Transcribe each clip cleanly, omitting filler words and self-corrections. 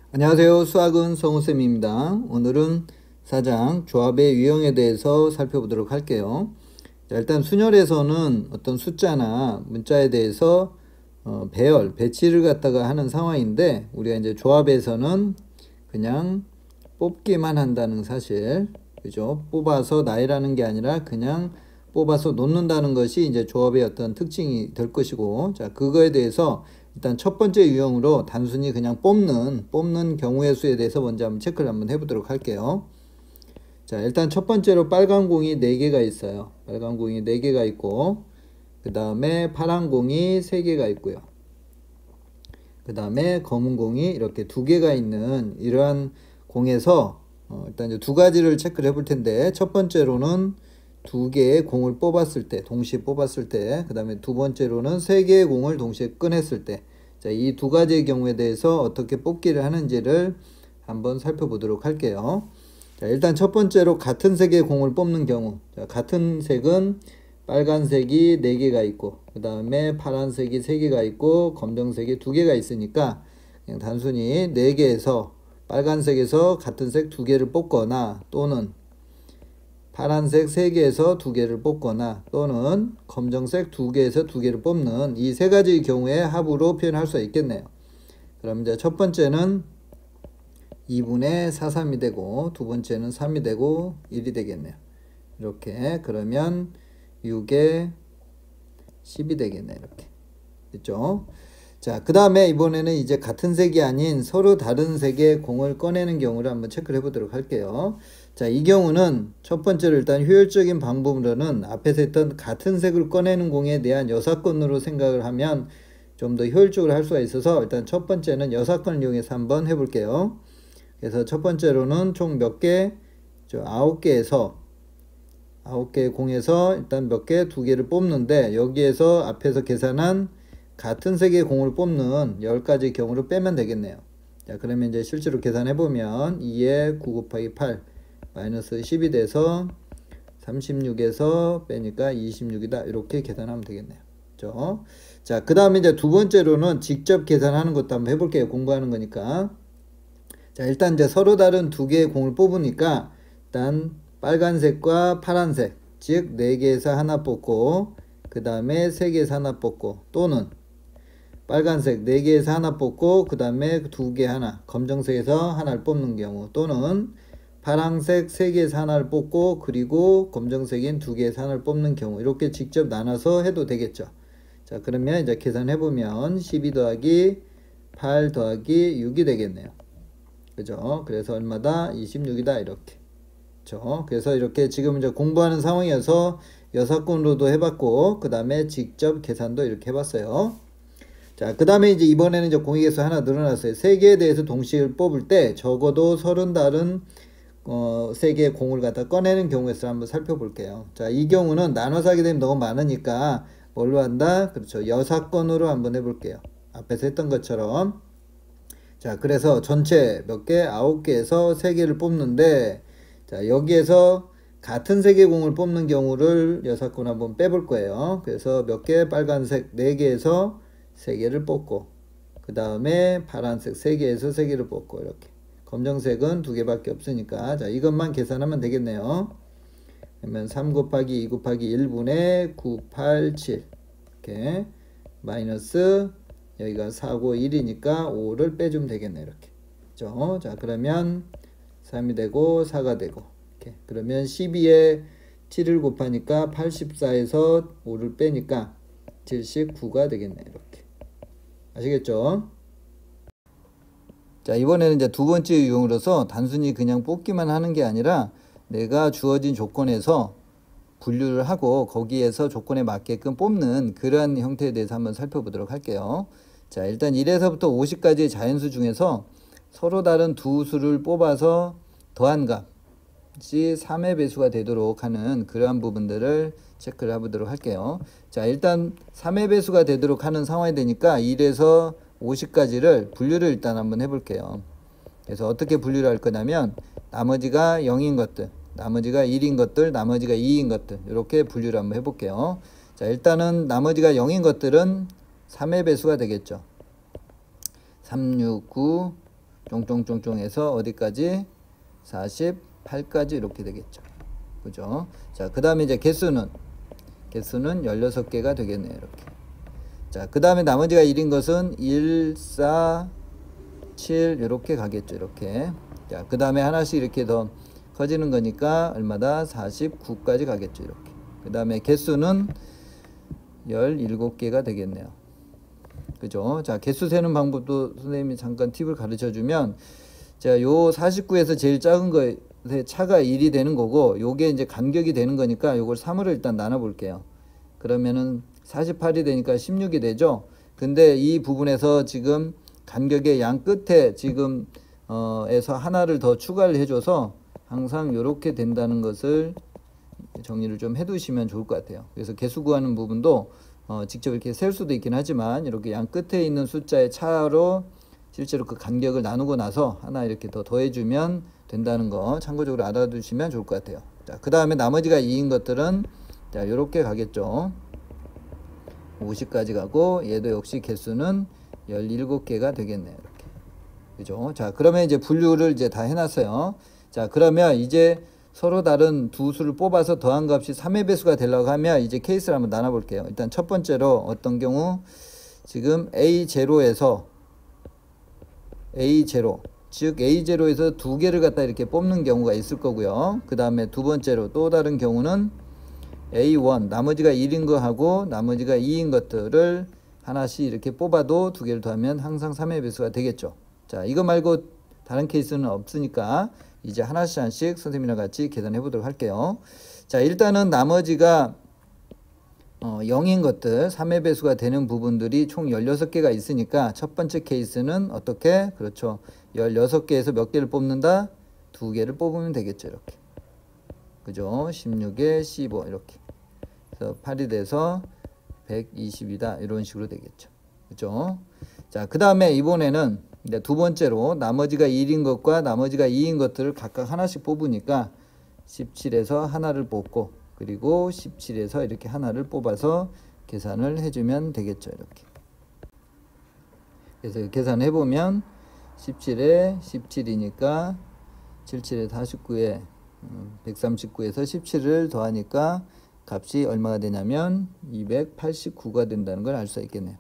안녕하세요. 수학은 성우쌤입니다. 오늘은 4장 조합의 유형에 대해서 살펴보도록 할게요. 자, 일단 순열에서는 어떤 숫자나 문자에 대해서 배치를 갖다가 하는 상황인데, 우리가 이제 조합에서는 그냥 뽑기만 한다는 사실, 그죠? 뽑아서 나열하는 게 아니라 그냥 뽑아서 놓는다는 것이 이제 조합의 어떤 특징이 될 것이고, 자, 그거에 대해서 일단 첫 번째 유형으로 단순히 그냥 뽑는 경우의 수에 대해서 먼저 한번 체크를 한번 해보도록 할게요. 자, 일단 첫 번째로 빨간 공이 4개가 있어요. 빨간 공이 4개가 있고, 그 다음에 파란 공이 3개가 있고요. 그 다음에 검은 공이 이렇게 2개가 있는 이러한 공에서 일단 이제 두 가지를 체크를 해볼 텐데, 첫 번째로는 2개의 공을 뽑았을 때, 동시에 뽑았을 때, 그 다음에 두 번째로는 3개의 공을 동시에 꺼냈을 때, 자, 이 두 가지의 경우에 대해서 어떻게 뽑기를 하는지를 한번 살펴보도록 할게요. 자, 일단 첫 번째로 같은 색의 공을 뽑는 경우, 자, 같은 색은 빨간색이 4개가 있고, 그 다음에 파란색이 3개가 있고, 검정색이 2개가 있으니까 그냥 단순히 4개에서 빨간색에서 같은 색 2개를 뽑거나, 또는 파란색 3개에서 2개를 뽑거나, 또는 검정색 2개에서 2개를 뽑는 이 세 가지의 경우에 합으로 표현할 수 있겠네요. 그럼 이제 첫 번째는 2분의 4, 3이 되고, 두 번째는 3이 되고 1이 되겠네요. 이렇게 그러면 6에 10이 되겠네. 이렇게 됐죠? 자, 그 다음에 이번에는 이제 같은 색이 아닌 서로 다른 색의 공을 꺼내는 경우를 한번 체크를 해보도록 할게요. 자, 이 경우는 첫 번째로 일단 효율적인 방법으로는 앞에서 했던 같은 색을 꺼내는 공에 대한 여사건으로 생각을 하면 좀 더 효율적으로 할 수가 있어서, 일단 첫 번째는 여사건을 이용해서 한번 해볼게요. 그래서 첫 번째로는 총 몇 개? 9개에서 9개의 공에서 일단 몇 개? 2개를 뽑는데, 여기에서 앞에서 계산한 같은 색의 공을 뽑는 10가지 경우를 빼면 되겠네요. 자, 그러면 이제 실제로 계산해보면 2에 9 곱하기 8 마이너스 10이 돼서 36에서 빼니까 26이다. 이렇게 계산하면 되겠네요. 그렇죠? 자, 그 다음에 이제 두 번째로는 직접 계산하는 것도 한번 해볼게요. 공부하는 거니까. 자, 일단 이제 서로 다른 2개의 공을 뽑으니까 일단 빨간색과 파란색, 즉 4개에서 하나 뽑고, 그 다음에 3개에서 하나 뽑고, 또는 빨간색 4개에서 하나 뽑고, 그 다음에 2개 하나, 검정색에서 하나를 뽑는 경우, 또는 파란색 3개에서 하나를 뽑고, 그리고 검정색인 2개에서 하나를 뽑는 경우, 이렇게 직접 나눠서 해도 되겠죠. 자, 그러면 이제 계산해보면 12 더하기 8 더하기 6이 되겠네요. 그죠? 그래서 얼마다? 26이다. 이렇게. 그죠? 그래서 이렇게 지금 이제 공부하는 상황이어서 여사건으로도 해봤고, 그 다음에 직접 계산도 이렇게 해봤어요. 자, 그 다음에 이제 이번에는 이제 공익에서 하나 늘어났어요. 3개에 대해서 동시에 뽑을 때 적어도 30다른 3개의 공을 갖다 꺼내는 경우에 서 한번 살펴볼게요. 자, 이 경우는 나눠서 하게 되면 너무 많으니까 뭘로 한다? 그렇죠. 여사건으로 한번 해볼게요. 앞에서 했던 것처럼. 자, 그래서 전체 몇 개? 9개에서 3개를 뽑는데, 자, 여기에서 같은 색의 공을 뽑는 경우를 6건 한번 빼볼 거예요. 그래서 몇 개? 빨간색 4개에서 3개를 뽑고, 그 다음에 파란색 3개에서 3개를 뽑고, 이렇게. 검정색은 2개밖에 없으니까, 자, 이것만 계산하면 되겠네요. 그러면 3 곱하기 2 곱하기 1분의 9, 8, 7. 이렇게. 마이너스 여기가 4고 1이니까 5를 빼주면 되겠네. 이렇게. 그죠? 자, 그러면 3이 되고 4가 되고, 이렇게. 그러면 12에 7을 곱하니까 84에서 5를 빼니까 79가 되겠네. 이렇게. 아시겠죠? 자, 이번에는 이제 두 번째 유형으로서 단순히 그냥 뽑기만 하는 게 아니라 내가 주어진 조건에서 분류를 하고 거기에서 조건에 맞게끔 뽑는 그러한 형태에 대해서 한번 살펴보도록 할게요. 자, 일단 1에서부터 50까지의 자연수 중에서 서로 다른 두 수를 뽑아서 더한 값이 3의 배수가 되도록 하는 그러한 부분들을 체크를 해보도록 할게요. 자, 일단 3의 배수가 되도록 하는 상황이 되니까 1에서 50까지를 분류를 일단 한번 해볼게요. 그래서 어떻게 분류를 할 거냐면, 나머지가 0인 것들, 나머지가 1인 것들, 나머지가 2인 것들, 이렇게 분류를 한번 해볼게요. 자, 일단은 나머지가 0인 것들은 3의 배수가 되겠죠. 3, 6, 9, 쫑쫑쫑쫑해서 어디까지? 48까지 이렇게 되겠죠. 그죠? 자, 그 다음에 이제 개수는 16개가 되겠네요. 이렇게. 자, 그 다음에 나머지가 1인 것은 1, 4, 7 이렇게 가겠죠. 이렇게. 자, 그 다음에 하나씩 이렇게 더 커지는 거니까 얼마다? 49까지 가겠죠. 이렇게. 그 다음에 개수는 17개가 되겠네요. 그죠? 자, 개수 세는 방법도 선생님이 잠깐 팁을 가르쳐 주면, 자, 요 49에서 제일 작은 거에 차가 1이 되는 거고, 요게 이제 간격이 되는 거니까 요걸 3으로 일단 나눠 볼게요. 그러면은 48이 되니까 16이 되죠? 근데 이 부분에서 지금 간격의 양 끝에 지금 에서 하나를 더 추가를 해줘서 항상 요렇게 된다는 것을 정리를 좀 해두시면 좋을 것 같아요. 그래서 개수 구하는 부분도 직접 이렇게 셀 수도 있긴 하지만 이렇게 양 끝에 있는 숫자의 차로 실제로 그 간격을 나누고 나서 하나 이렇게 더 더해주면 된다는 거 참고적으로 알아두시면 좋을 것 같아요. 자, 그 다음에 나머지가 2인 것들은 자, 요렇게 가겠죠. 50까지 가고 얘도 역시 개수는 17개가 되겠네요. 이렇게. 그죠? 자, 그러면 이제 분류를 이제 다 해놨어요. 자, 그러면 이제 서로 다른 두 수를 뽑아서 더한 값이 3의 배수가 되려고 하면 이제 케이스를 한번 나눠 볼게요. 일단 첫 번째로 어떤 경우 지금 A0에서 A0 즉 A0에서 두 개를 갖다 이렇게 뽑는 경우가 있을 거고요. 그 다음에 두 번째로 또 다른 경우는 A1 나머지가 1인 거 하고 나머지가 2인 것들을 하나씩 이렇게 뽑아도 두 개를 더하면 항상 3의 배수가 되겠죠. 자, 이거 말고 다른 케이스는 없으니까 이제 하나씩 선생님이랑 같이 계산해 보도록 할게요. 자, 일단은 나머지가 0인 것들 3의 배수가 되는 부분들이 총 16개가 있으니까 첫 번째 케이스는 어떻게? 그렇죠. 16개에서 몇 개를 뽑는다? 2개를 뽑으면 되겠죠. 이렇게. 그죠? 16에 15 이렇게. 그래서 8이 돼서 120이다. 이런 식으로 되겠죠. 그죠? 자, 그 다음에 이번에는 이제 두 번째로 나머지가 1인 것과 나머지가 2인 것들을 각각 하나씩 뽑으니까 17에서 하나를 뽑고 그리고 17에서 이렇게 하나를 뽑아서 계산을 해주면 되겠죠. 이렇게. 그래서 계산해 보면 17에 17이니까 77에 49에 139에서 17을 더하니까 값이 얼마가 되냐면 289가 된다는 걸 알 수 있겠네요.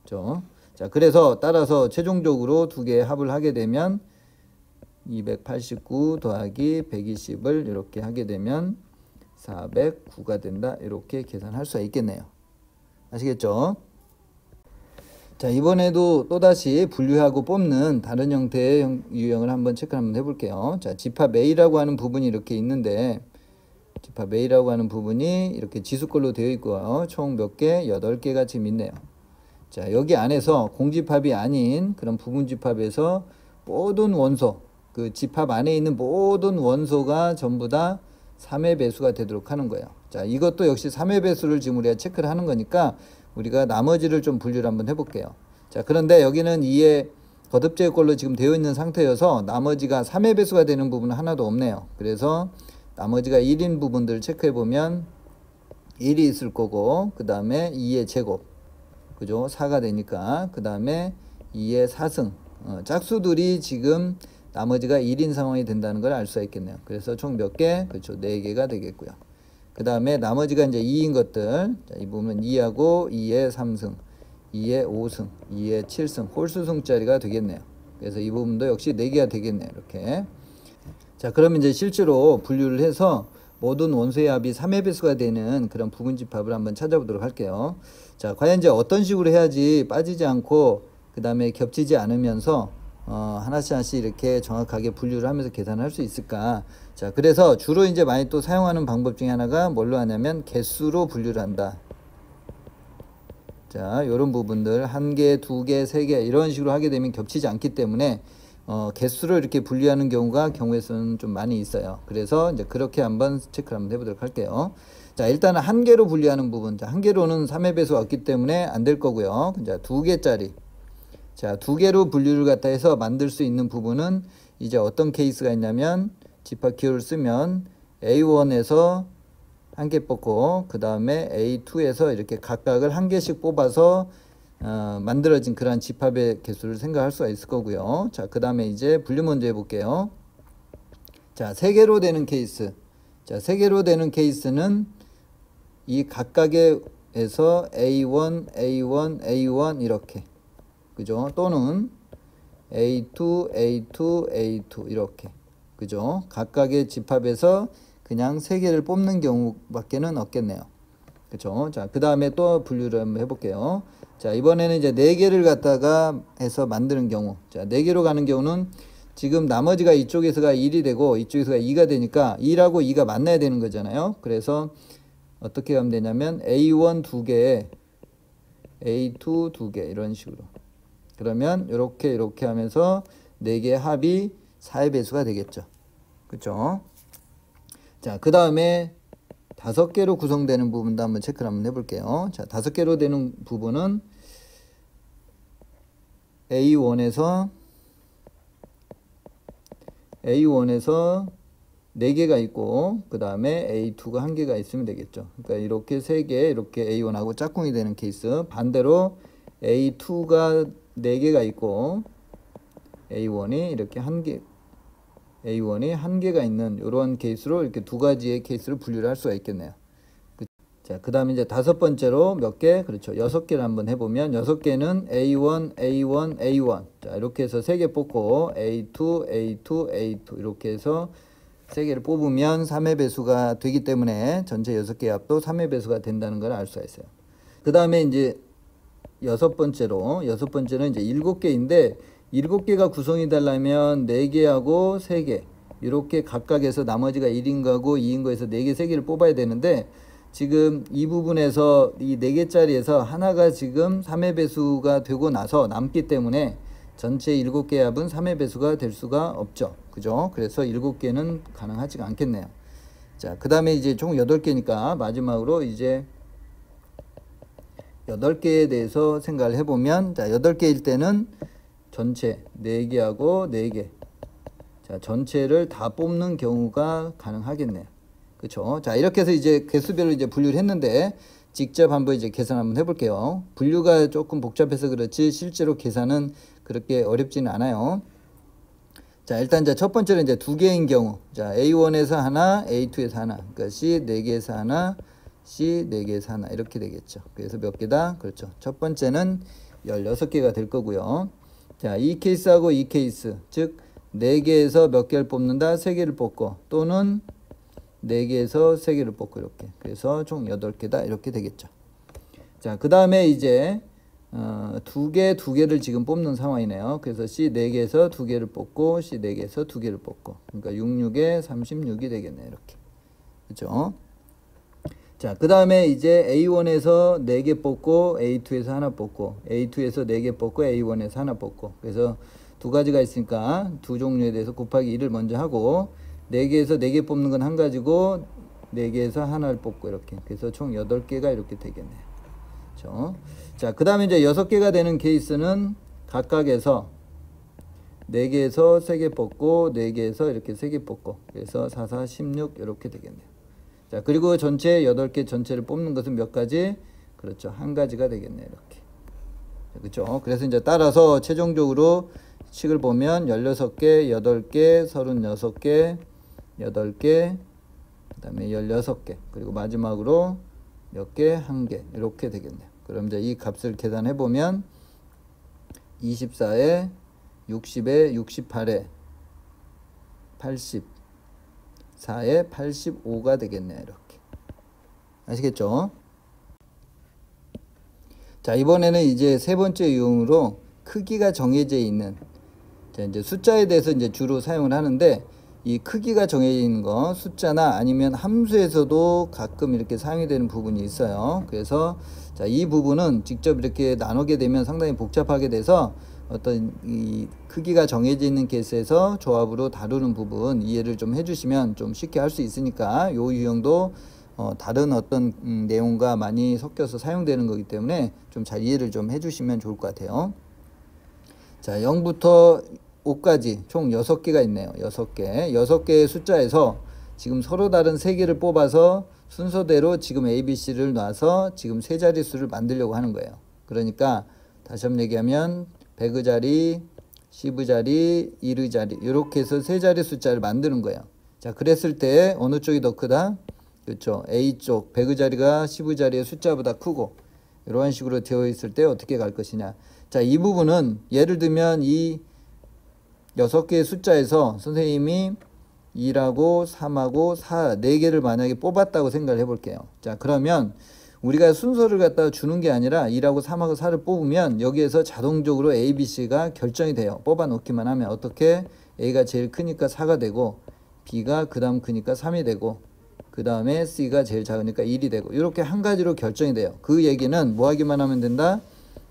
그렇죠? 자, 그래서 따라서 최종적으로 두 개의 합을 하게 되면 289 더하기 120을 이렇게 하게 되면 409가 된다. 이렇게 계산할 수가 있겠네요. 아시겠죠? 자, 이번에도 또다시 분류하고 뽑는 다른 형태의 유형을 한번 체크 한번 해볼게요. 자, 집합 A라고 하는 부분이 이렇게 있는데 집합 A라고 하는 부분이 이렇게 지수꼴로 되어 있고요. 총 몇 개? 8개가 지금 있네요. 자, 여기 안에서 공집합이 아닌 그런 부분집합에서 모든 원소, 그 집합 안에 있는 모든 원소가 전부 다 3의 배수가 되도록 하는 거예요. 자, 이것도 역시 3의 배수를 지금 우리가 체크를 하는 거니까 우리가 나머지를 좀 분류를 한번 해볼게요. 자, 그런데 여기는 2의 거듭제꼴로 지금 되어 있는 상태여서 나머지가 3의 배수가 되는 부분은 하나도 없네요. 그래서 나머지가 1인 부분들을 체크해 보면 1이 있을 거고 그 다음에 2의 제곱 그죠? 4가 되니까 그 다음에 2의 4승 짝수들이 지금 나머지가 1인 상황이 된다는 걸 알 수가 있겠네요. 그래서 총 몇 개? 그렇죠. 4개가 되겠고요. 그 다음에 나머지가 이제 2인 것들 자, 이 부분은 2하고 2의 3승 2의 5승 2의 7승 홀수승짜리가 되겠네요. 그래서 이 부분도 역시 4개가 되겠네요. 이렇게. 자, 그러면 이제 실제로 분류를 해서 모든 원소의 합이 3의 배수가 되는 그런 부분집합을 한번 찾아보도록 할게요. 자, 과연 이제 어떤 식으로 해야지 빠지지 않고 그 다음에 겹치지 않으면서 하나씩 이렇게 정확하게 분류를 하면서 계산할 수 있을까? 자, 그래서 주로 이제 많이 또 사용하는 방법 중에 하나가 뭘로 하냐면 개수로 분류를 한다. 자, 요런 부분들 1개, 2개, 3개 이런 식으로 하게 되면 겹치지 않기 때문에 개수로 이렇게 분류하는 경우의 수는 좀 많이 있어요. 그래서 이제 그렇게 한번 체크를 한번 해보도록 할게요. 자, 일단은 1개로 분류하는 부분. 자, 1개로는 3의 배수가 없기 때문에 안 될 거고요. 자, 2개짜리. 자, 2개로 분류를 갖다 해서 만들 수 있는 부분은 이제 어떤 케이스가 있냐면 집합 기호를 쓰면 A1에서 1개 뽑고 그 다음에 A2에서 이렇게 각각을 1개씩 뽑아서 만들어진 그러한 집합의 개수를 생각할 수가 있을 거고요. 자, 그 다음에 이제 분류 먼저 해볼게요. 자, 세 개로 되는 케이스. 자, 세 개로 되는 케이스는 이 각각에서 A1, A1, A1 이렇게. 그죠? 또는 A2, A2, A2 이렇게. 그죠? 각각의 집합에서 그냥 세 개를 뽑는 경우밖에는 없겠네요. 그죠? 자, 그 다음에 또 분류를 한번 해볼게요. 자, 이번에는 이제 네 개를 갖다가 해서 만드는 경우. 자, 네 개로 가는 경우는 지금 나머지가 이쪽에서가 1이 되고 이쪽에서가 2가 되니까 1하고 2가 만나야 되는 거잖아요. 그래서 어떻게 하면 되냐면 A1 두 개에 A2 두 개 이런 식으로. 그러면 이렇게 하면서 네 개의 합이 4의 배수가 되겠죠. 그렇죠? 자, 그 다음에 5개로 구성되는 부분도 한번 체크를 한번 해볼게요. 자, 5개로 되는 부분은 A1에서 4개가 있고 그 다음에 A2가 1개가 있으면 되겠죠. 그러니까 이렇게 3개 이렇게 A1하고 짝꿍이 되는 케이스. 반대로 A2가 4개가 있고 A1이 이렇게 1개 A1이 1개가 있는 이런 케이스로 이렇게 두 가지의 케이스를 분류를 할 수가 있겠네요. 자, 그 다음에 이제 5번째로 몇 개? 그렇죠. 6개를 한번 해보면 6개는 A1, A1, A1. 자, 이렇게 해서 3개 뽑고 A2, A2, A2 이렇게 해서 3개를 뽑으면 3의 배수가 되기 때문에 전체 6개의 합도 3의 배수가 된다는 걸 알 수가 있어요. 그 다음에 이제 여섯 번째는 이제 7개인데 7개가 구성이 되려면 4개하고 3개 이렇게 각각에서 나머지가 1인 거고 2인 거에서 4개, 3개를 뽑아야 되는데 지금 이 부분에서 이 4개짜리에서 하나가 지금 3의 배수가 되고 나서 남기 때문에 전체 7개의 합은 3의 배수가 될 수가 없죠. 그죠? 그래서 7개는 가능하지가 않겠네요. 자, 그 다음에 이제 총 8개니까 마지막으로 이제 8개에 대해서 생각을 해보면, 자, 8개일 때는 전체 4개하고 4개. 자, 전체를 다 뽑는 경우가 가능하겠네요. 그쵸? 자, 이렇게 해서 이제 개수별로 이제 분류를 했는데, 직접 한번 이제 계산 한번 해볼게요. 분류가 조금 복잡해서 그렇지, 실제로 계산은 그렇게 어렵지는 않아요. 자, 일단 이제 첫 번째는 이제 2개인 경우. 자, A1에서 하나, A2에서 하나. 그러니까 C 4개에서 하나, C 4개에서 하나. 이렇게 되겠죠. 그래서 몇 개다? 그렇죠. 첫 번째는 16개가 될 거고요. 자, 이 케이스하고 이 케이스. 즉, 4개에서 몇 개를 뽑는다? 3개를 뽑고, 또는 4개에서 3개를 뽑고, 이렇게. 그래서 총 8개다. 이렇게 되겠죠. 자, 그 다음에 이제, 2개를 지금 뽑는 상황이네요. 그래서 C 4개에서 2개를 뽑고, C 4개에서 2개를 뽑고. 그러니까 66에 36이 되겠네요. 이렇게. 그죠? 자, 그 다음에 이제 A1에서 4개 뽑고, A2에서 하나 뽑고, A2에서 4개 뽑고, A1에서 하나 뽑고. 그래서 두 가지가 있으니까 두 종류에 대해서 곱하기 1을 먼저 하고, 4개에서 4개 뽑는 건 한 가지고, 4개에서 하나를 뽑고, 이렇게. 그래서 총 8개가 이렇게 되겠네요. 그렇죠? 자, 그 다음에 이제 6개가 되는 케이스는 각각에서 4개에서 3개 뽑고, 4개에서 이렇게 3개 뽑고, 그래서 4, 4, 16 이렇게 되겠네요. 자, 그리고 전체 8개 전체를 뽑는 것은 몇 가지? 그렇죠. 한 가지가 되겠네요. 이렇게. 그렇죠. 그래서 이제 따라서 최종적으로 식을 보면 16개, 8개, 36개, 8개, 그 다음에 16개, 그리고 마지막으로 몇 개? 1개. 이렇게 되겠네요. 그럼 이제 이 값을 계산해 보면 24에 60에 68에 80 4에 85가 되겠네요. 이렇게. 아시겠죠? 자, 이번에는 이제 세 번째 유형으로 크기가 정해져 있는, 자, 이제 숫자에 대해서 이제 주로 사용을 하는데, 이 크기가 정해져 있는 거, 숫자나 아니면 함수에서도 가끔 이렇게 사용이 되는 부분이 있어요. 그래서, 자, 이 부분은 직접 이렇게 나누게 되면 상당히 복잡하게 돼서, 어떤 이 크기가 정해져 있는 케이스에서 조합으로 다루는 부분 이해를 좀 해주시면 좀 쉽게 할 수 있으니까 요 유형도 다른 어떤 내용과 많이 섞여서 사용되는 거기 때문에 좀 잘 이해를 좀 해주시면 좋을 것 같아요. 자, 0부터 5까지 총 6개가 있네요. 6개. 6개의 숫자에서 지금 서로 다른 3개를 뽑아서 순서대로 지금 A, B, C를 놔서 지금 세 자릿수를 만들려고 하는 거예요. 그러니까 다시 한번 얘기하면 100의 자리, 10의 자리, 1의 자리 이렇게 해서 세 자리 숫자를 만드는 거예요. 자, 그랬을 때 어느 쪽이 더 크다? 그렇죠. A쪽 100의 자리가 10의 자리의 숫자보다 크고 이러한 식으로 되어 있을 때 어떻게 갈 것이냐. 자, 이 부분은 예를 들면 이 6개의 숫자에서 선생님이 2하고 3하고 4, 4개를 만약에 뽑았다고 생각을 해볼게요. 자, 그러면 우리가 순서를 갖다가 주는 게 아니라 2하고 3하고 4를 뽑으면 여기에서 자동적으로 A, B, C가 결정이 돼요. 뽑아 놓기만 하면 어떻게 A가 제일 크니까 4가 되고 B가 그 다음 크니까 3이 되고 그 다음에 C가 제일 작으니까 1이 되고 이렇게 한 가지로 결정이 돼요. 그 얘기는 뭐 하기만 하면 된다?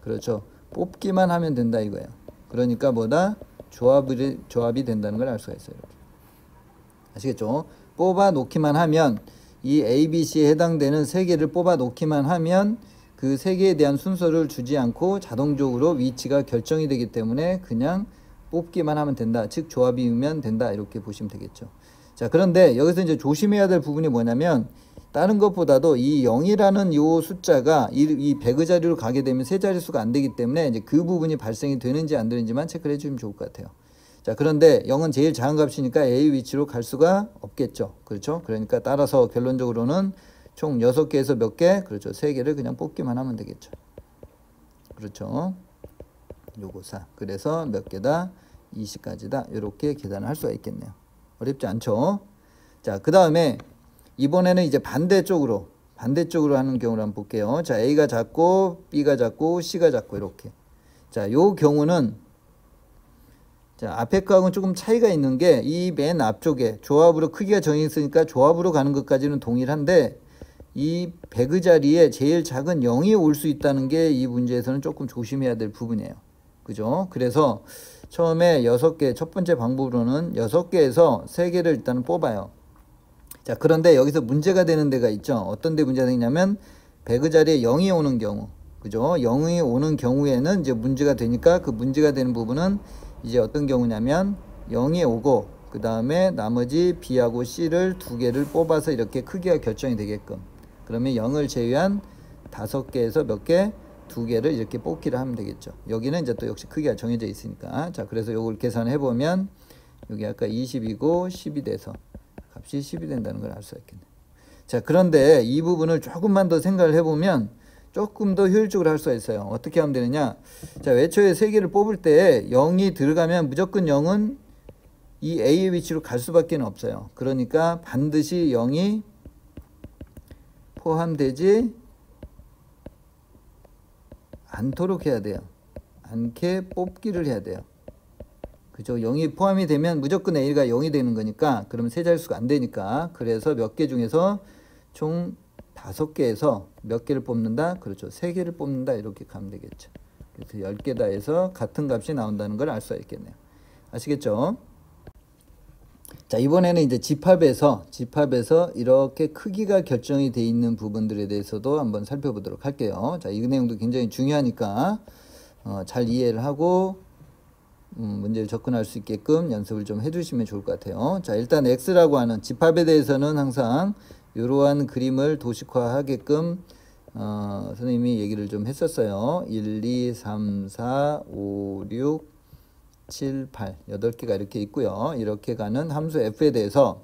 그렇죠. 뽑기만 하면 된다 이거예요. 그러니까 뭐다? 조합이 된다는 걸 알 수가 있어요. 이렇게. 아시겠죠? 뽑아 놓기만 하면 이 A, B, C에 해당되는 3개를 뽑아 놓기만 하면 그 3개에 대한 순서를 주지 않고 자동적으로 위치가 결정이 되기 때문에 그냥 뽑기만 하면 된다. 즉 조합이면 된다. 이렇게 보시면 되겠죠. 자, 그런데 여기서 이제 조심해야 될 부분이 뭐냐면 다른 것보다도 이 0이라는 요 숫자가 이 100의 자리로 가게 되면 세 자릿수가 안 되기 때문에 이제 그 부분이 발생이 되는지 안 되는지만 체크를 해주면 좋을 것 같아요. 자, 그런데 0은 제일 작은 값이니까 A 위치로 갈 수가 없겠죠. 그렇죠? 그러니까 따라서 결론적으로는 총 6개에서 몇 개? 그렇죠. 3개를 그냥 뽑기만 하면 되겠죠. 그렇죠. 요거 4. 그래서 몇 개다? 20까지다. 이렇게 계산을 할 수가 있겠네요. 어렵지 않죠? 자, 그 다음에 이번에는 이제 반대쪽으로 하는 경우를 한번 볼게요. 자, A가 작고 B가 작고 C가 작고 이렇게. 자, 요 경우는 자, 앞에 거하고는 조금 차이가 있는 게 이 맨 앞쪽에 조합으로 크기가 정해 있으니까 조합으로 가는 것까지는 동일한데 이 100의 자리에 제일 작은 0이 올 수 있다는 게 이 문제에서는 조금 조심해야 될 부분이에요. 그죠? 그래서 처음에 6개, 첫 번째 방법으로는 6개에서 3개를 일단 뽑아요. 자, 그런데 여기서 문제가 되는 데가 있죠. 어떤 데 문제가 되냐면 100의 자리에 0이 오는 경우. 그죠? 0이 오는 경우에는 이제 문제가 되니까 그 문제가 되는 부분은 이제 어떤 경우냐면 0이 오고 그 다음에 나머지 B하고 C를 2개를 뽑아서 이렇게 크기가 결정이 되게끔 그러면 0을 제외한 5개에서 몇 개? 2개를 이렇게 뽑기를 하면 되겠죠. 여기는 이제 또 역시 크기가 정해져 있으니까. 자, 그래서 요걸 계산해 보면 여기 아까 20이고 10이 돼서 값이 10이 된다는 걸 알 수 있겠네요. 자, 그런데 이 부분을 조금만 더 생각을 해보면 조금 더 효율적으로 할 수가 있어요. 어떻게 하면 되느냐. 자, 애초에 3개를 뽑을 때 0이 들어가면 무조건 0은 이 A의 위치로 갈 수밖에 없어요. 그러니까 반드시 0이 포함되지 않도록 해야 돼요. 않게 뽑기를 해야 돼요. 그죠? 0이 포함이 되면 무조건 A가 0이 되는 거니까 그러면 세 자릿수가 안 되니까 그래서 몇 개 중에서 총 5개에서 몇 개를 뽑는다? 그렇죠. 3개를 뽑는다. 이렇게 가면 되겠죠. 그래서 10개다 해서 같은 값이 나온다는 걸 알 수가 있겠네요. 아시겠죠? 자, 이번에는 이제 집합에서 이렇게 크기가 결정이 되어 있는 부분들에 대해서도 한번 살펴보도록 할게요. 자, 이 내용도 굉장히 중요하니까 잘 이해를 하고 문제를 접근할 수 있게끔 연습을 좀 해주시면 좋을 것 같아요. 자, 일단 X라고 하는 집합에 대해서는 항상 이러한 그림을 도식화하게끔 선생님이 얘기를 좀 했었어요. 1, 2, 3, 4, 5, 6, 7, 8, 8개가 이렇게 있고요. 이렇게 가는 함수 f에 대해서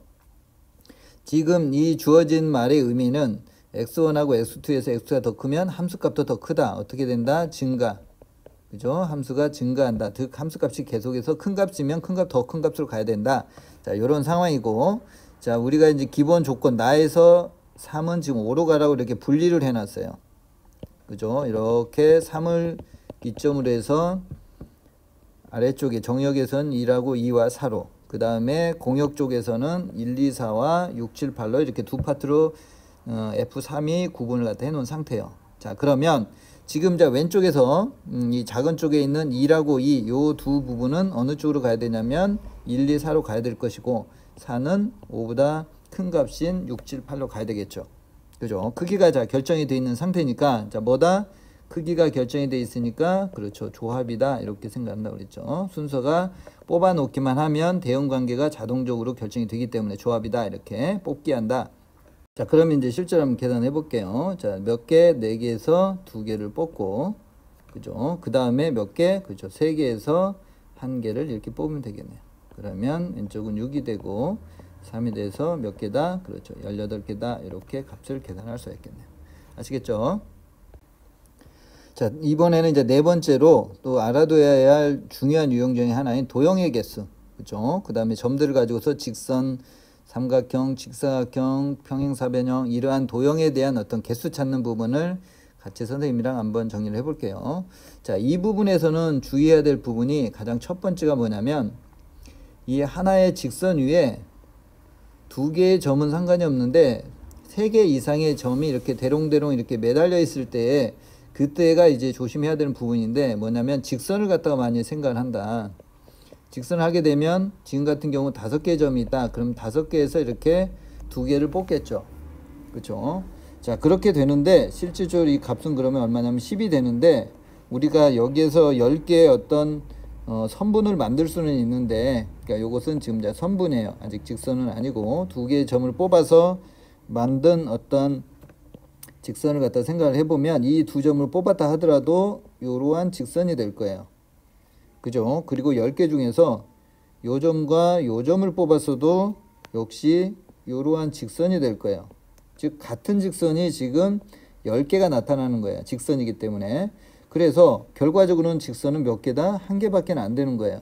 지금 이 주어진 말의 의미는 x1하고 x2에서 x2가 더 크면 함수값도 더 크다. 어떻게 된다? 증가. 그죠? 함수가 증가한다. 즉 함수값이 계속해서 큰 값이면 더 큰 값으로 가야 된다. 자, 이런 상황이고, 자, 우리가 이제 기본 조건 나에서 3은 지금 5로 가라고 이렇게 분리를 해놨어요. 그죠? 이렇게 3을 기점으로 해서 아래쪽에 정역에서는 2라고 2와 4로, 그 다음에 공역 쪽에서는 1, 2, 4와 6, 7, 8로 이렇게 두 파트로 F3이 구분을 갖다 해놓은 상태예요. 자, 그러면 지금 자 왼쪽에서 이 작은 쪽에 있는 2라고 2, 요 두 부분은 어느 쪽으로 가야 되냐면 1, 2, 4로 가야 될 것이고 4는 5보다 큰 값인 6, 7, 8로 가야 되겠죠. 그죠? 크기가 자 결정이 되어 있는 상태니까 자 뭐다? 크기가 결정이 되어 있으니까 그렇죠. 조합이다. 이렇게 생각한다고 그랬죠. 순서가 뽑아 놓기만 하면 대응 관계가 자동적으로 결정이 되기 때문에 조합이다. 이렇게 뽑기 한다. 자, 그러면 이제 실제로 한번 계산해 볼게요. 자, 몇 개? 4개에서 2개를 뽑고 그죠? 그 다음에 몇 개? 그죠? 3개에서 1개를 이렇게 뽑으면 되겠네요. 그러면 왼쪽은 6이 되고 3이 돼서 몇 개다? 그렇죠. 18개다. 이렇게 값을 계산할 수 있겠네요. 아시겠죠? 자, 이번에는 이제 네 번째로 또 알아둬야 할 중요한 유형 중에 하나인 도형의 개수. 그죠? 그 다음에 점들을 가지고서 직선, 삼각형, 직사각형, 평행사변형 이러한 도형에 대한 어떤 개수 찾는 부분을 같이 선생님이랑 한번 정리를 해볼게요. 자, 이 부분에서는 주의해야 될 부분이 가장 첫 번째가 뭐냐면 이 하나의 직선 위에 2개의 점은 상관이 없는데 3개 이상의 점이 이렇게 대롱대롱 이렇게 매달려 있을 때에 그때가 이제 조심해야 되는 부분인데 뭐냐면 직선을 갖다가 많이 생각을 한다. 직선을 하게 되면 지금 같은 경우 5개의 점이 있다. 그럼 5개에서 이렇게 2개를 뽑겠죠. 그렇죠? 자, 그렇게 되는데 실질적으로 이 값은 그러면 얼마냐면 10이 되는데 우리가 여기에서 10개의 어떤 선분을 만들 수는 있는데 그러니까 이것은 지금 이제 선분이에요. 아직 직선은 아니고 2개의 점을 뽑아서 만든 어떤 직선을 갖다 생각을 해보면 이 2점을 뽑았다 하더라도 이러한 직선이 될 거예요. 그죠? 그리고 10개 중에서 요 점과 요 점을 뽑았어도 역시 이러한 직선이 될 거예요. 즉 같은 직선이 지금 10개가 나타나는 거예요. 직선이기 때문에. 그래서 결과적으로는 직선은 몇 개다? 1개밖에 안 되는 거예요.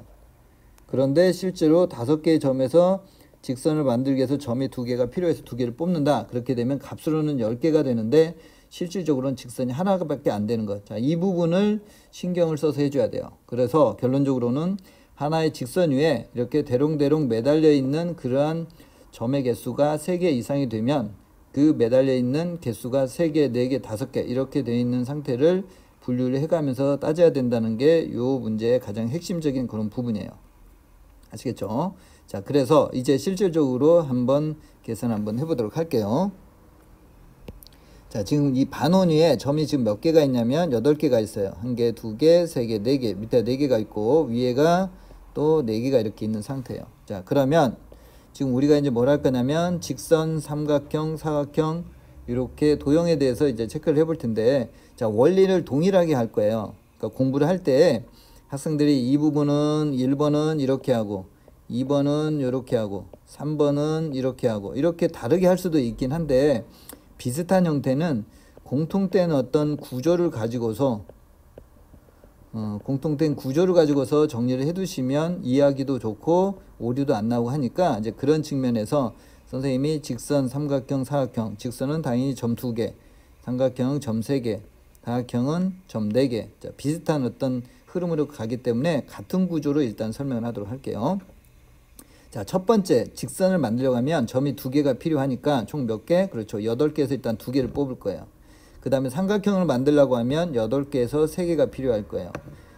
그런데 실제로 5개의 점에서 직선을 만들기 위해서 점이 2개가 필요해서 2개를 뽑는다. 그렇게 되면 값으로는 10개가 되는데 실질적으로는 직선이 하나밖에 안 되는 것. 자, 이 부분을 신경을 써서 해줘야 돼요. 그래서 결론적으로는 하나의 직선 위에 이렇게 대롱대롱 매달려 있는 그러한 점의 개수가 3개 이상이 되면 그 매달려 있는 개수가 3개, 4개, 5개 이렇게 되어 있는 상태를 분류를 해가면서 따져야 된다는 게 이 문제의 가장 핵심적인 그런 부분이에요. 아시겠죠? 자, 그래서 이제 실질적으로 한번 계산 한번 해보도록 할게요. 자, 지금 이 반원 위에 점이 지금 몇 개가 있냐면 8개가 있어요. 1개, 2개, 3개, 4개. 밑에 4개가 있고 위에가 또 4개가 이렇게 있는 상태예요. 자, 그러면 지금 우리가 이제 뭘 할 거냐면 직선, 삼각형, 사각형 이렇게 도형에 대해서 이제 체크를 해볼 텐데 자, 원리를 동일하게 할 거예요. 그러니까 공부를 할 때 학생들이 이 부분은 1번은 이렇게 하고 2번은 이렇게 하고 3번은 이렇게 하고 이렇게 다르게 할 수도 있긴 한데 비슷한 형태는 공통된 어떤 구조를 가지고서 공통된 구조를 가지고서 정리를 해두시면 이해하기도 좋고 오류도 안 나오고 하니까 이제 그런 측면에서 선생님이 직선, 삼각형, 사각형, 직선은 당연히 점 2개, 삼각형은 점 3개, 사각형은 점 4개. 자, 비슷한 어떤 흐름으로 가기 때문에 같은 구조로 일단 설명을 하도록 할게요. 자, 첫 번째 직선을 만들려고 하면 점이 2개가 필요하니까 총 몇 개? 그렇죠. 8개에서 일단 2개를 뽑을 거예요. 그 다음에 삼각형을 만들려고 하면 8개에서 3개가 필요할 거예요.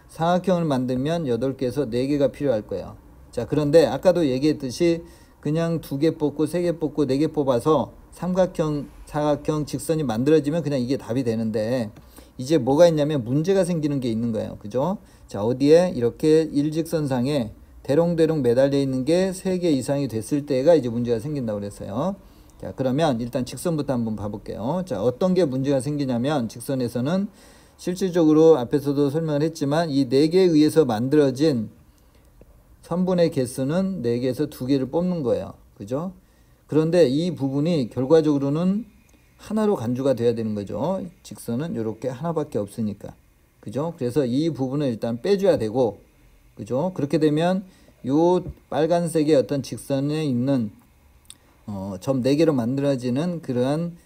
사각형을 만들면 8개에서 4개가 필요할 거예요. 자, 그런데 아까도 얘기했듯이 그냥 2개 뽑고 3개 뽑고 4개 뽑아서 삼각형, 사각형, 직선이 만들어지면 그냥 이게 답이 되는데 이제 뭐가 있냐면 문제가 생기는 게 있는 거예요. 그죠? 자, 어디에 이렇게 일직선상에 대롱대롱 매달려 있는 게 3개 이상이 됐을 때가 이제 문제가 생긴다고 그랬어요. 자, 그러면 일단 직선부터 한번 봐볼게요. 자, 어떤 게 문제가 생기냐면 직선에서는 실질적으로 앞에서도 설명을 했지만 이 4개에 의해서 만들어진 선분의 개수는 4개에서 2개를 뽑는 거예요. 그죠? 그런데 이 부분이 결과적으로는 하나로 간주가 돼야 되는 거죠. 직선은 이렇게 하나밖에 없으니까. 그죠? 그래서 이 부분을 일단 빼줘야 되고 그죠? 그렇게 되면 요 빨간색의 어떤 직선에 있는 점 4개로 만들어지는 그러한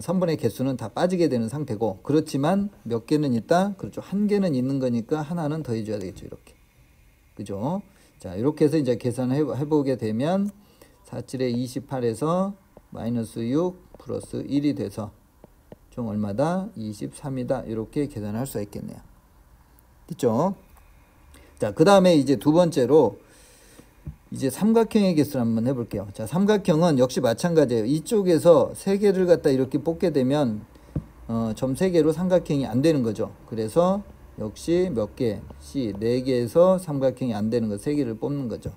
선분의 개수는 다 빠지게 되는 상태고 그렇지만 몇 개는 있다? 그렇죠. 1개는 있는 거니까 하나는 더 해줘야 되겠죠. 이렇게. 그죠? 자, 이렇게 해서 이제 계산을 해보게 되면 4,7에 28에서 마이너스 6 플러스 1이 돼서 총 얼마다? 23이다. 이렇게 계산할 수 있겠네요. 됐죠? 자, 그 다음에 이제 두 번째로 이제 삼각형의 개수를 한번 해볼게요. 자, 삼각형은 역시 마찬가지예요. 이쪽에서 3개를 갖다 이렇게 뽑게 되면 점 3개로 삼각형이 안 되는 거죠. 그래서 역시 몇 개? C 4개에서 삼각형이 안 되는 거 3개를 뽑는 거죠.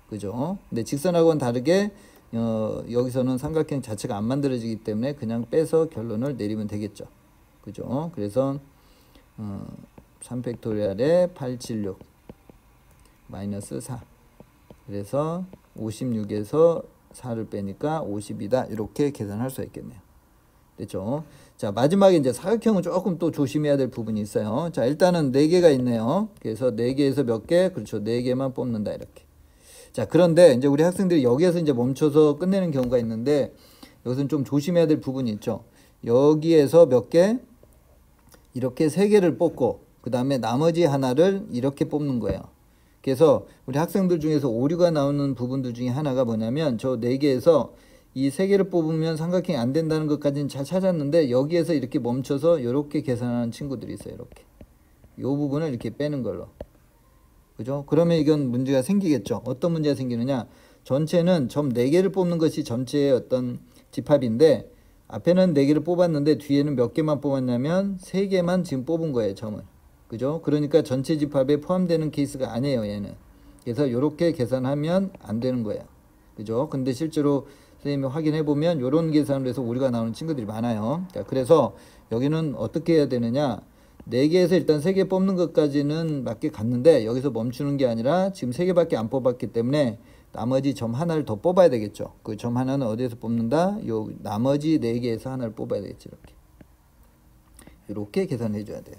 그죠? 근데 직선하고는 다르게 여기서는 삼각형 자체가 안 만들어지기 때문에 그냥 빼서 결론을 내리면 되겠죠. 그죠? 그래서 3팩토리얼에 876 마이너스 4. 그래서 56에서 4를 빼니까 50이다. 이렇게 계산할 수 있겠네요. 됐죠? 자, 마지막에 이제 사각형은 조금 또 조심해야 될 부분이 있어요. 자, 일단은 4개가 있네요. 그래서 4개에서 몇 개? 그렇죠. 4개만 뽑는다. 이렇게. 자, 그런데 이제 우리 학생들이 여기에서 이제 멈춰서 끝내는 경우가 있는데, 여기서는 좀 조심해야 될 부분이 있죠. 여기에서 몇 개? 이렇게 3개를 뽑고, 그 다음에 나머지 하나를 이렇게 뽑는 거예요. 그래서 우리 학생들 중에서 오류가 나오는 부분들 중에 하나가 뭐냐면, 저 4개에서 이 3개를 뽑으면 삼각형이 안 된다는 것까지는 잘 찾았는데, 여기에서 이렇게 멈춰서 이렇게 계산하는 친구들이 있어요. 이렇게. 이 부분을 이렇게 빼는 걸로. 그죠? 그러면 이건 문제가 생기겠죠. 어떤 문제가 생기느냐? 전체는 점 4개를 뽑는 것이 전체의 어떤 집합인데, 앞에는 4개를 뽑았는데 뒤에는 몇 개만 뽑았냐면 3개만 지금 뽑은 거예요. 점을. 그죠? 그러니까 전체 집합에 포함되는 케이스가 아니에요. 얘는. 그래서 이렇게 계산하면 안 되는 거예요. 그죠? 근데 실제로 선생님이 확인해 보면 이런 계산을 해서 오류가 나오는 친구들이 많아요. 자, 그래서 여기는 어떻게 해야 되느냐? 4개에서 일단 3개 뽑는 것까지는 맞게 갔는데, 여기서 멈추는 게 아니라 지금 3개밖에 안 뽑았기 때문에 나머지 점 하나를 더 뽑아야 되겠죠. 그 점 하나는 어디에서 뽑는다? 요 나머지 4개에서 하나를 뽑아야 되겠죠. 이렇게 계산해 줘야 돼요.